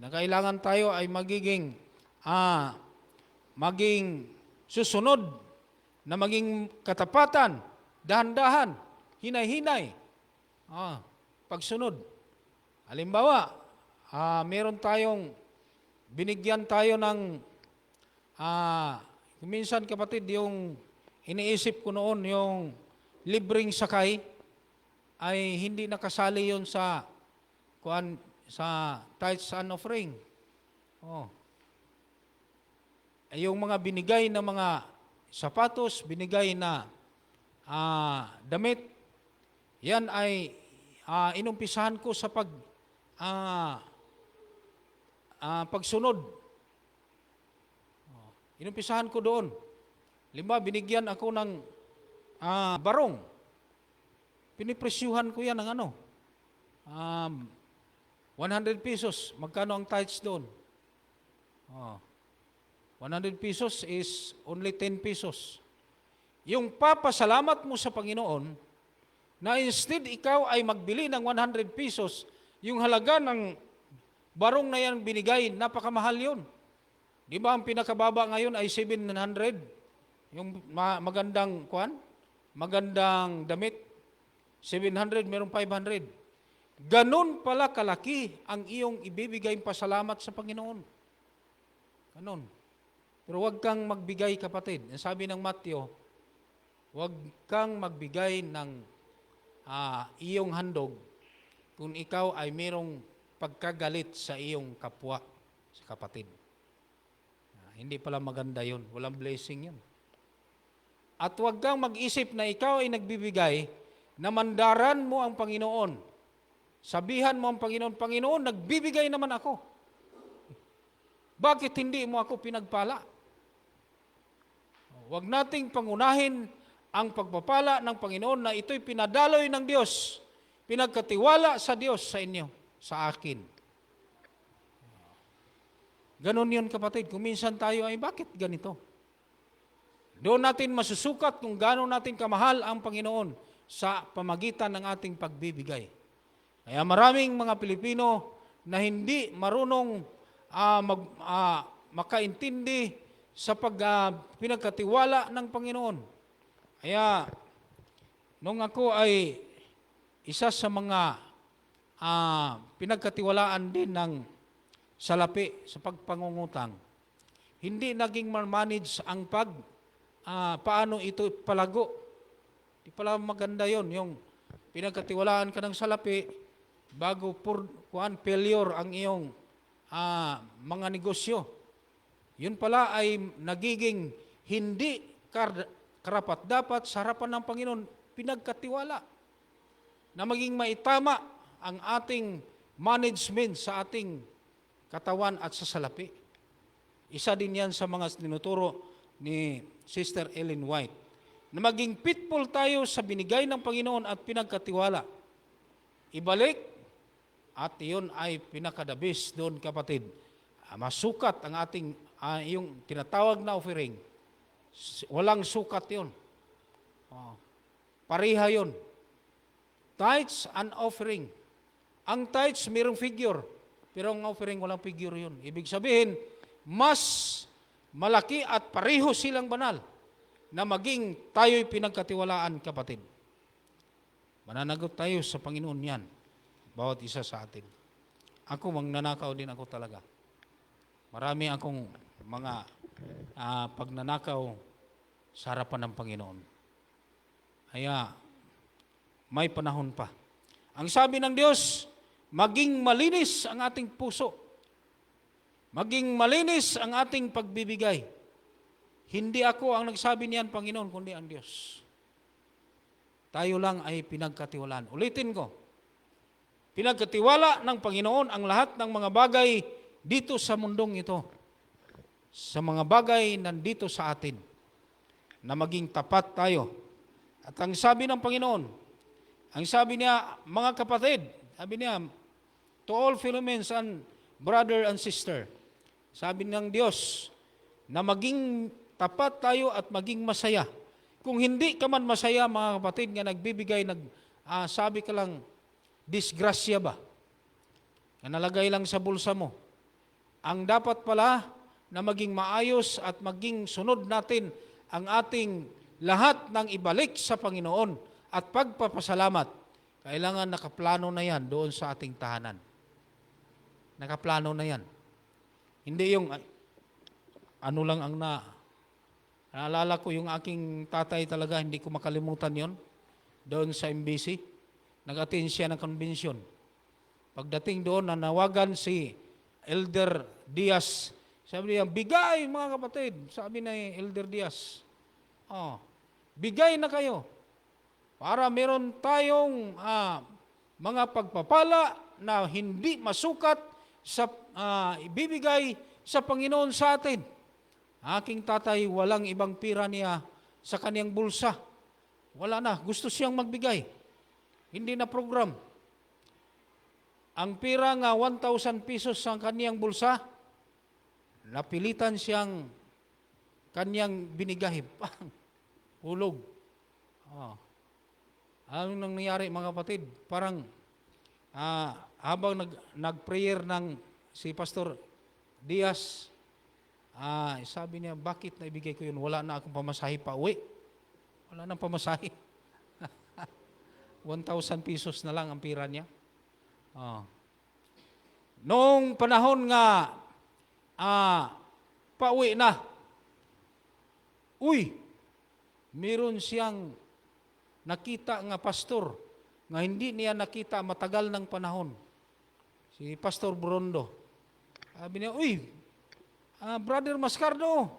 Na kailangan tayo ay maging susunod, na maging katapatan, dahan-dahan, hinay-hinay, pagsunod. Halimbawa, meron tayong, binigyan tayo ng, minsan kapatid, yung iniisip ko noon, yung libreng sakay, ay hindi nakasali yon sa tithes and offering. Yung mga binigay na mga sapatos, binigay na damit, yan ay inumpisahan ko sa pagsunod. Inumpisahan ko doon. Binigyan ako ng barong. Pinipresyuhan ko yan ng 100 pesos. Magkano ang tithes doon? 100 pesos is only 10 pesos. Yung papasalamat mo sa Panginoon, na instead ikaw ay magbili ng 100 pesos, yung halaga ng barong na yan binigay, napakamahal yun. Di ba ang pinakababa ngayon ay 700? Yung magandang magandang damit, 700, mayroong 500. Ganun pala kalaki ang iyong ibibigay pasalamat sa Panginoon. Ganun. Pero huwag kang magbigay, kapatid. Sabi ng Matthew, huwag kang magbigay ng iyong handog kung ikaw ay mayroong pagkagalit sa iyong kapwa, sa kapatid. Hindi pala maganda yun. Walang blessing yun. At huwag kang mag-isip na ikaw ay nagbibigay na mandaran mo ang Panginoon. Sabihan mo ang Panginoon, Panginoon, nagbibigay naman ako. Bakit hindi mo ako pinagpala? Huwag nating pangunahin ang pagpapala ng Panginoon na ito'y pinadaloy ng Diyos, pinagkatiwala sa Diyos sa inyo, sa akin. Ganon yun, kapatid. Kung minsan tayo ay, bakit ganito? Doon natin masusukat kung gano'n natin kamahal ang Panginoon sa pamagitan ng ating pagbibigay. Kaya maraming mga Pilipino na hindi marunong makaintindi sa pinagkatiwala ng Panginoon. Kaya, nung ako ay isa sa mga pinagkatiwalaan din ng salapi sa pagpangungutang, hindi naging manage ang paano ito palago. Di pala maganda yon, yung pinagkatiwalaan ka ng salapi bago failure ang iyong mga negosyo. Yun pala ay nagiging hindi karapat-dapat sa harapan ng Panginoon, pinagkatiwala. Na maging maitama ang ating management sa ating katawan at sa salapi. Isa din yan sa mga tinuturo ni Sister Ellen White. Na maging pitful tayo sa binigay ng Panginoon at pinagkatiwala. Ibalik, at iyon ay pinakadabis doon, kapatid. Masukat ang ating yung tinatawag na offering Walang sukat yun. Oh. Pareha yun. Tithes and offering. Ang tithes, mayroong figure. Pero ang offering, walang figure yun. Ibig sabihin, mas malaki at pareho silang banal na maging tayo'y pinagkatiwalaan, kapatid. Mananagot tayo sa Panginoon yan. Bawat isa sa atin. Ako, magnanakaw din ako talaga. Marami akong mga pagnanakaw sa harapan ng Panginoon. Kaya, may panahon pa. Ang sabi ng Diyos, maging malinis ang ating puso. Maging malinis ang ating pagbibigay. Hindi ako ang nagsabi niyan, Panginoon, kundi ang Diyos. Tayo lang ay pinagkatiwalaan. Ulitin ko. Pinagkatiwala ng Panginoon ang lahat ng mga bagay dito sa mundong ito. Sa mga bagay nandito sa atin. Na maging tapat tayo. At ang sabi ng Panginoon, ang sabi niya, mga kapatid, sabi niya, to all Philomens and brother and sister, sabi ng Diyos, na maging tapat tayo at maging masaya. Kung hindi ka man masaya, mga kapatid, nga nagbibigay, sabi ka lang, disgrasya ba? Na nalagay lang sa bulsa mo. Ang dapat pala na maging maayos at maging sunod natin ang ating lahat ng ibalik sa Panginoon at pagpapasalamat. Kailangan nakaplano na yan doon sa ating tahanan. Nakaplano na yan. Hindi yung ano lang ang naalala ko yung aking tatay talaga, hindi ko makalimutan yon doon sa MBC. Nag-attend siya ng convention. Pagdating doon, nanawagan si Elder Diaz. Sabi niya, bigay mga kapatid. Sabi ni Elder Diaz, bigay na kayo para meron tayong mga pagpapala na hindi masukat sa ibibigay sa Panginoon sa atin. Aking tatay, walang ibang pira niya sa kaniyang bulsa. Wala na. Gusto siyang magbigay. Hindi na program. Ang pira nga 1,000 pesos sa kaniyang bulsa, napilitan siyang kaniyang binigay. Hulog. Anong nangyari mga kapatid? Parang habang nag-prayer ng si Pastor Diaz, sabi niya, bakit naibigay ko yun? Wala na akong pamasahe pa uwi. Wala nang pamasahe. 1,000 pesos na lang ang pira niya. Noong panahon nga, pauwi na, meron siyang nakita nga pastor nga hindi niya nakita matagal ng panahon. Si Pastor Brondo. Sabi niya, Brother Mascardo,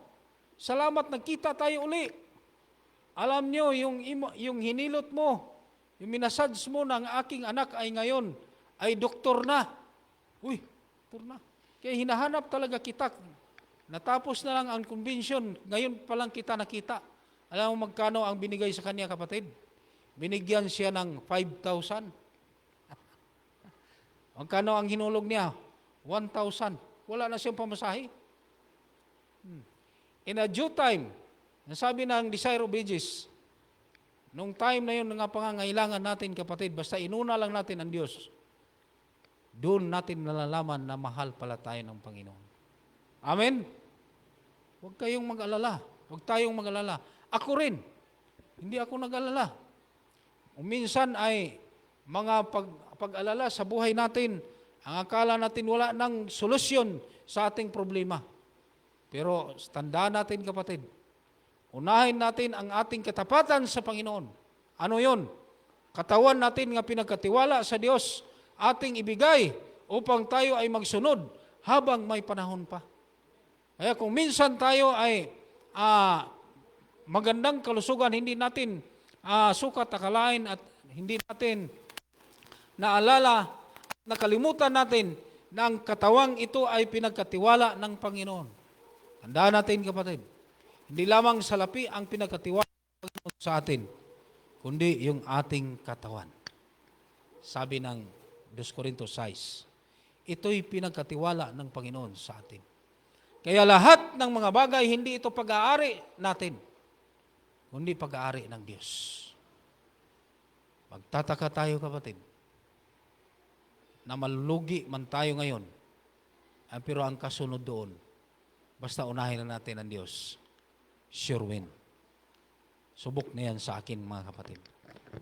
salamat nagkita tayo uli. Alam niyo, yung hinilot mo, yung minasage mo ng aking anak ay ngayon, ay doktor na. Doktor na. Kaya hinahanap talaga kita. Natapos na lang ang convention, ngayon pa lang kita nakita. Alam mo magkano ang binigay sa kanya, kapatid? Binigyan siya ng 5,000. Magkano ang hinulog niya? 1,000. Wala na siyang pamasahe. In a due time, nasabi ng Desire of Ages, nung time na yun nga pangangailangan natin, kapatid, basta inuna lang natin ang Diyos, doon natin nalalaman na mahal pala tayo ng Panginoon. Amen? Huwag kayong mag-alala. Huwag tayong mag-alala. Ako rin, hindi ako nag-alala. Minsan ay mga pag-alala sa buhay natin, ang akala natin wala ng solusyon sa ating problema. Pero tandaan natin, kapatid, unahin natin ang ating katapatan sa Panginoon. Ano yon? Katawan natin nga pinagkatiwala sa Diyos, ating ibigay upang tayo ay magsunod habang may panahon pa. Kaya kung minsan tayo ay magandang kalusugan, hindi natin sukat akalain at hindi natin naalala, nakalimutan natin na ang katawang ito ay pinagkatiwala ng Panginoon. Tandaan natin, kapatid, hindi lamang salapi ang pinagkatiwala ng Panginoon sa atin, kundi yung ating katawan. Sabi ng 2 Corintios 6, ito'y pinagkatiwala ng Panginoon sa atin. Kaya lahat ng mga bagay, hindi ito pag-aari natin, kundi pag-aari ng Diyos. Magtataka tayo, kapatid, na malulugi man tayo ngayon, pero ang kasunod doon, basta unahin na natin ang Diyos, sure win. Subok na yan sa akin, mga kapatid.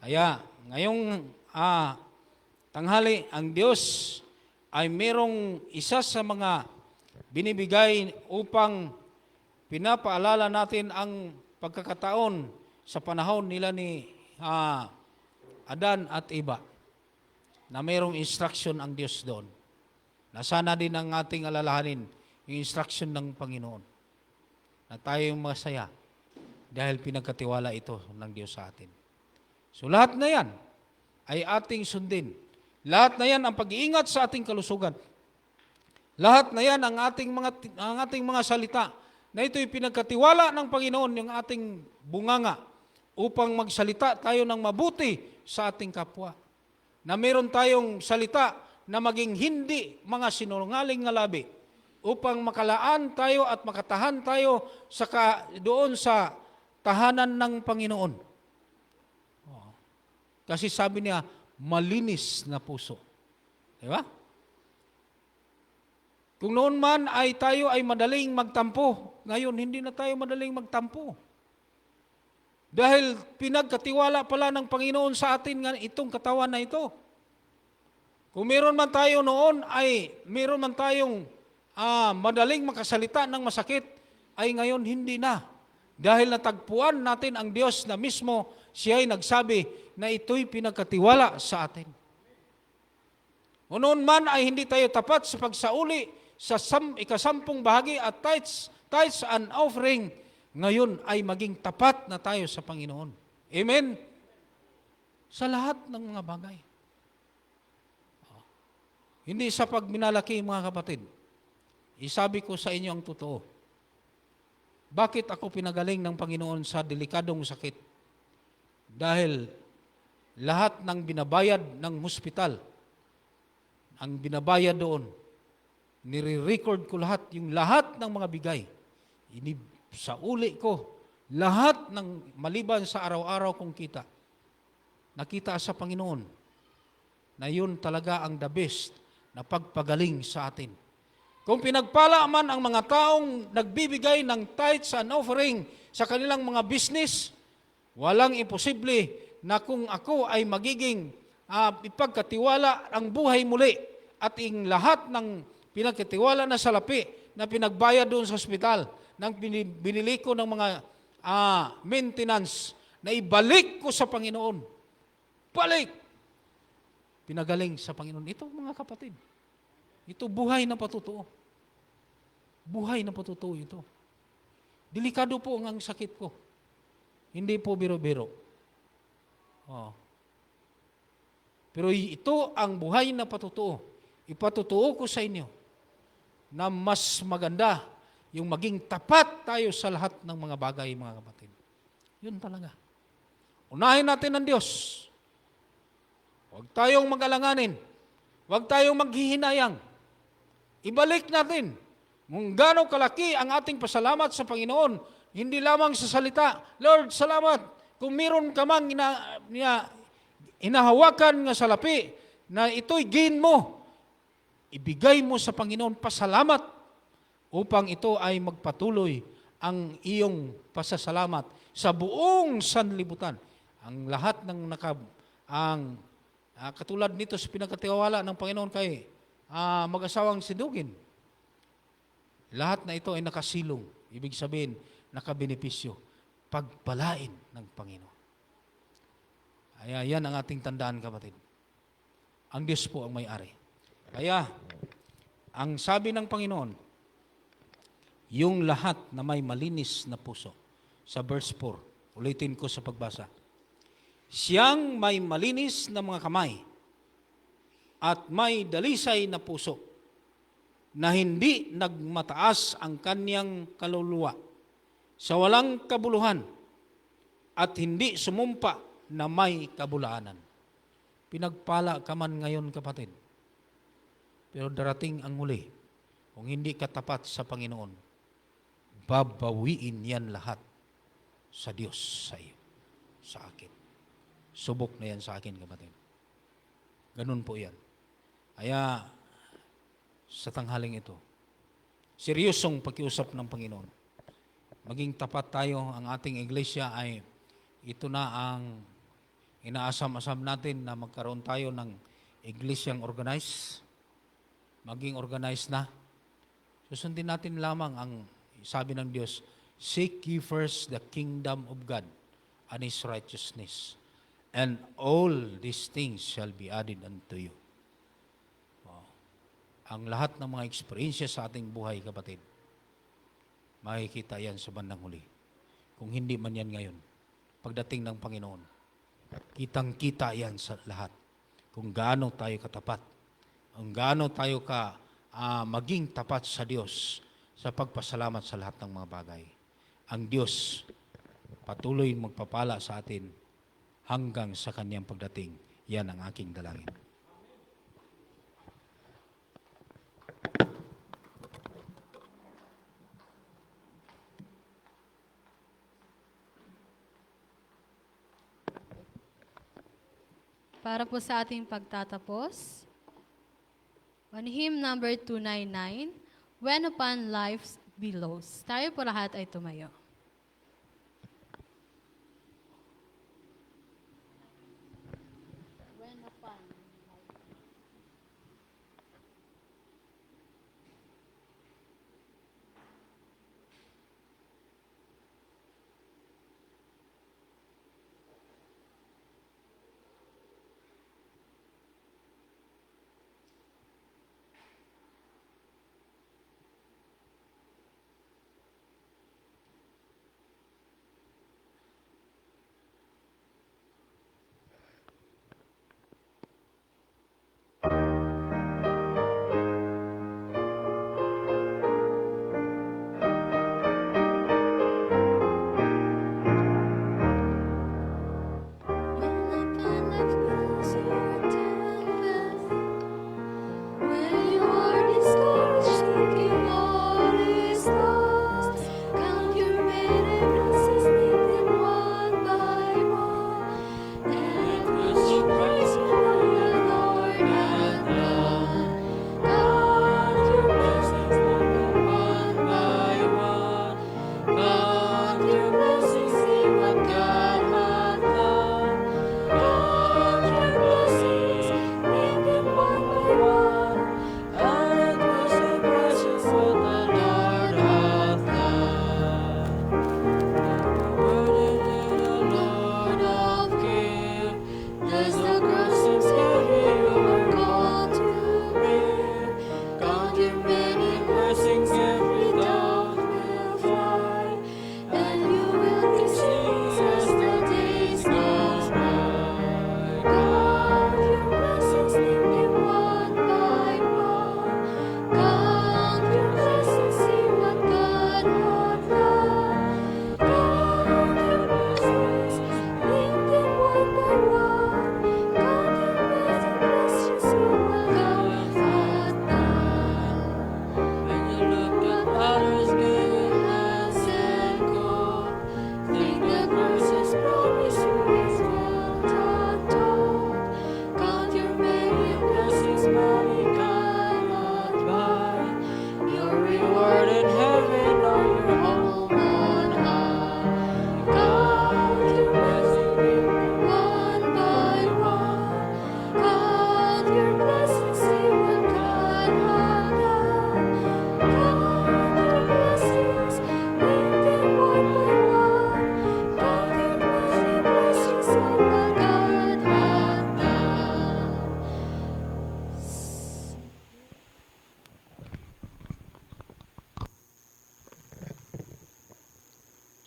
Kaya, ngayong tanghali, ang Diyos ay merong isa sa mga binibigay upang pinapaalala natin ang pagkakataon sa panahon nila ni Adan at Eva, na merong instruction ang Diyos doon. Na sana din ang ating alalahanin, yung instruction ng Panginoon, na tayo masaya dahil pinagkatiwala ito ng Diyos sa atin. So lahat na yan ay ating sundin. Lahat na yan ang pag-iingat sa ating kalusugan. Lahat na yan ang ating mga salita na ito'y pinagkatiwala ng Panginoon, yung ating bunganga, upang magsalita tayo ng mabuti sa ating kapwa. Na meron tayong salita na maging hindi mga sinungaling nga labi, upang makalaan tayo at makatahan tayo doon sa tahanan ng Panginoon. Kasi sabi niya, malinis na puso. Di ba? Kung noon man ay tayo ay madaling magtampo, ngayon hindi na tayo madaling magtampo. Dahil pinagkatiwala pala ng Panginoon sa atin nga itong katawan na ito. Kung meron man tayo noon ay meron man tayong madaling makasalita ng masakit, ay ngayon hindi na. Dahil natagpuan natin ang Diyos na mismo, siya ay nagsabi na ito'y pinagkatiwala sa atin. O noon man ay hindi tayo tapat sa pagsauli sa ikasampung bahagi at tithes and offering, ngayon ay maging tapat na tayo sa Panginoon. Amen? Sa lahat ng mga bagay. Hindi sa pagminalaki, mga kapatid. Isabi ko sa inyo ang totoo. Bakit ako pinagaling ng Panginoon sa delikadong sakit? Dahil lahat ng binabayad ng hospital, ang binabayad doon, nire-record ko lahat, yung lahat ng mga bigay. Sa uli ko, lahat ng maliban sa araw-araw kong kita, nakita sa Panginoon na yun talaga ang the best na pagpagaling sa atin. Kung pinagpala man ang mga taong nagbibigay ng tithes and offering sa kanilang mga business, walang imposible na kung ako ay magiging ipagkatiwala ang buhay muli at ang lahat ng pinagkatiwala na salapi na pinagbayad doon sa ospital, nang binili ko ng mga maintenance na ibalik ko sa Panginoon. Balik! Pinagaling sa Panginoon. Ito, mga kapatid, ito buhay na patutuo. Buhay na patutuo ito. Delikado po ang sakit ko. Hindi po biro-biro. Pero ito ang buhay na patutuo. Ipatutuo ko sa inyo na mas maganda yung maging tapat tayo sa lahat ng mga bagay, mga kapatid. Yun talaga. Unahin natin ang Diyos. Huwag tayong mag-alanganin. Huwag tayong maghihinayang. Ibalik natin kung gaano kalaki ang ating pasalamat sa Panginoon. Hindi lamang sa salita, Lord, salamat. Kung meron ka mang hinahawakan nga salapi na ito'y gain mo, ibigay mo sa Panginoon pasalamat upang ito ay magpatuloy ang iyong pasasalamat sa buong sanlibutan. Ang lahat ng katulad nito sa pinagkatiwala ng Panginoon kay mag-asawang sidugin. Lahat na ito ay nakasilong. Ibig sabihin, nakabenepisyo. Pagpalain ng Panginoon. Kaya yan ang ating tandaan, kapatid. Ang Diyos po ang may-ari. Kaya, ang sabi ng Panginoon, yung lahat na may malinis na puso. Sa verse 4, ulitin ko sa pagbasa. Siyang may malinis na mga kamay at may dalisay na puso na hindi nagmataas ang kanyang kaluluwa sa walang kabuluhan at hindi sumumpa na may kabulaanan. Pinagpala ka man ngayon, kapatid. Pero darating ang huli kung hindi ka tapat sa Panginoon. babawiin yan lahat sa Diyos sa iyo, sa akin. Subok na yan sa akin, kapatid. Ganun po yan. Kaya, sa tanghaling ito, seryosong pakiusap ng Panginoon. Maging tapat tayo, ang ating iglesia ay ito na ang inaasam-asam natin na magkaroon tayo ng iglesyang organized. Maging organized na. Susundin natin lamang ang sabi ng Diyos, seek ye first the kingdom of God and His righteousness, and all these things shall be added unto you. Ang lahat ng mga eksperyensya sa ating buhay, kapatid, makikita yan sa bandang huli. Kung hindi man yan ngayon, pagdating ng Panginoon, kitang-kita yan sa lahat. Kung gaano tayo katapat, kung gaano tayo maging tapat sa Diyos sa pagpasalamat sa lahat ng mga bagay. Ang Diyos patuloy magpapala sa atin hanggang sa Kanyang pagdating. Yan ang aking dalangin. Para po sa ating pagtatapos, on hymn number 299, When Upon Life's Billows. Tayo po lahat ay tumayo.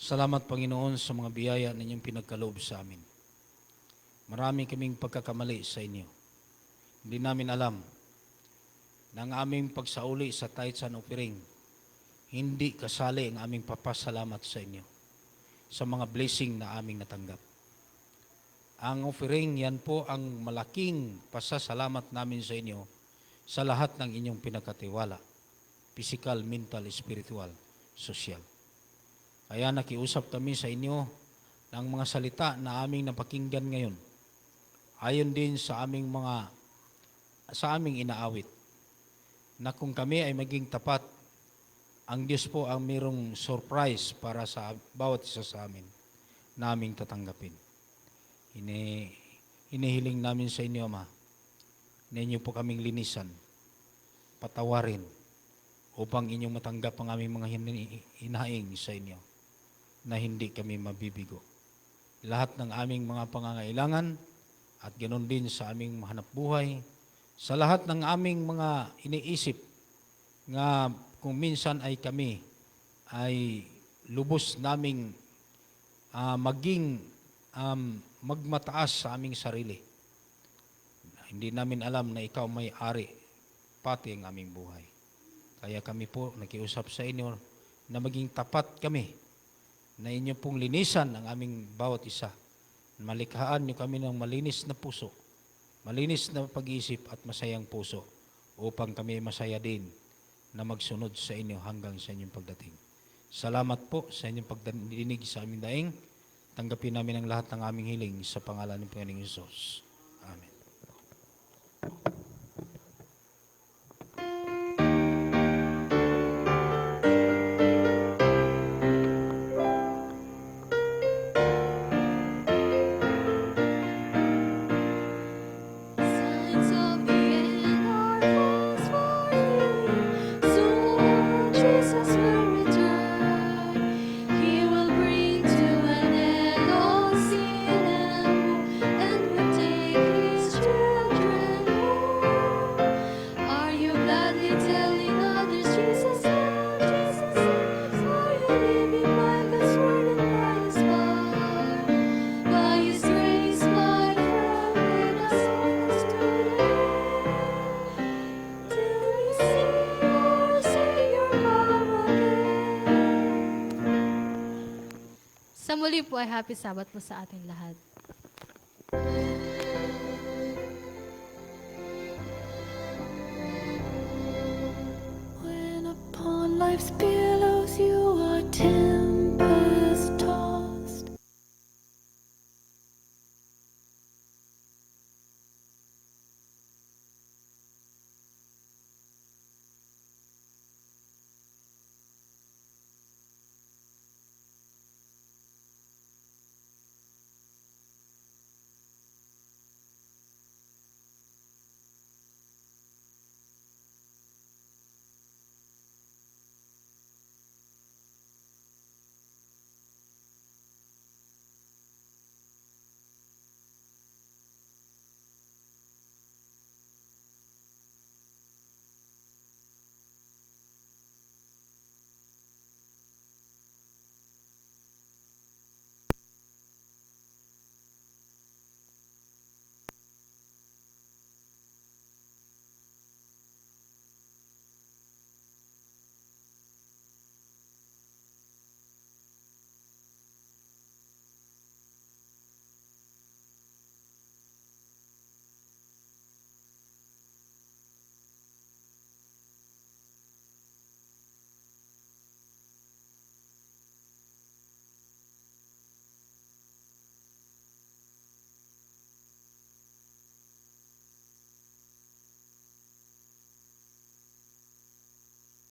Salamat, Panginoon, sa mga biyaya na inyong pinagkaloob sa amin. Marami kaming pagkakamali sa inyo. Hindi namin alam na ang aming pagsauli sa tithes and offering, hindi kasali ang aming papasalamat sa inyo sa mga blessing na aming natanggap. Ang offering, yan po ang malaking pasasalamat namin sa inyo sa lahat ng inyong pinagkatiwala, physical, mental, spiritual, social. Kaya nakiusap kami sa inyo ng mga salita na aming napakinggan ngayon. Ayon din sa aming inaawit, na kung kami ay maging tapat, ang Diyos po ang mayroong surprise para sa bawat isa sa amin na aming tatanggapin. Hinihiling namin sa inyo, Ama, na inyo po kaming linisan, patawarin, upang inyong matanggap ang aming mga hinaing sa inyo, na hindi kami mabibigo. Lahat ng aming mga pangangailangan, at ganoon din sa aming hanap buhay, sa lahat ng aming mga iniisip, nga kung minsan ay kami ay lubos naming magmataas sa aming sarili. Hindi namin alam na ikaw may ari, pati ang aming buhay. Kaya kami po nakiusap sa inyo na maging tapat kami, na inyo pong linisan ang aming bawat isa. Malikhaan niyo kami ng malinis na puso, malinis na pag-iisip at masayang puso, upang kami masaya din na magsunod sa inyo hanggang sa inyong pagdating. Salamat po sa inyong pagdinig sa aming daing. Tanggapin namin ang lahat ng aming hiling sa pangalan ng Panginoong Hesus. Amen. Signs of the end are false for healing. Soon Jesus will return. He will bring to an end all sin and will take His children home. Are you gladly telling others Jesus loves, Jesus loves? Are you living by God's word and by His power? By His grace, my friend, let us always today, till we see our Savior come again. Sa muli po ay happy Sabbath po sa ating lahat. When upon life's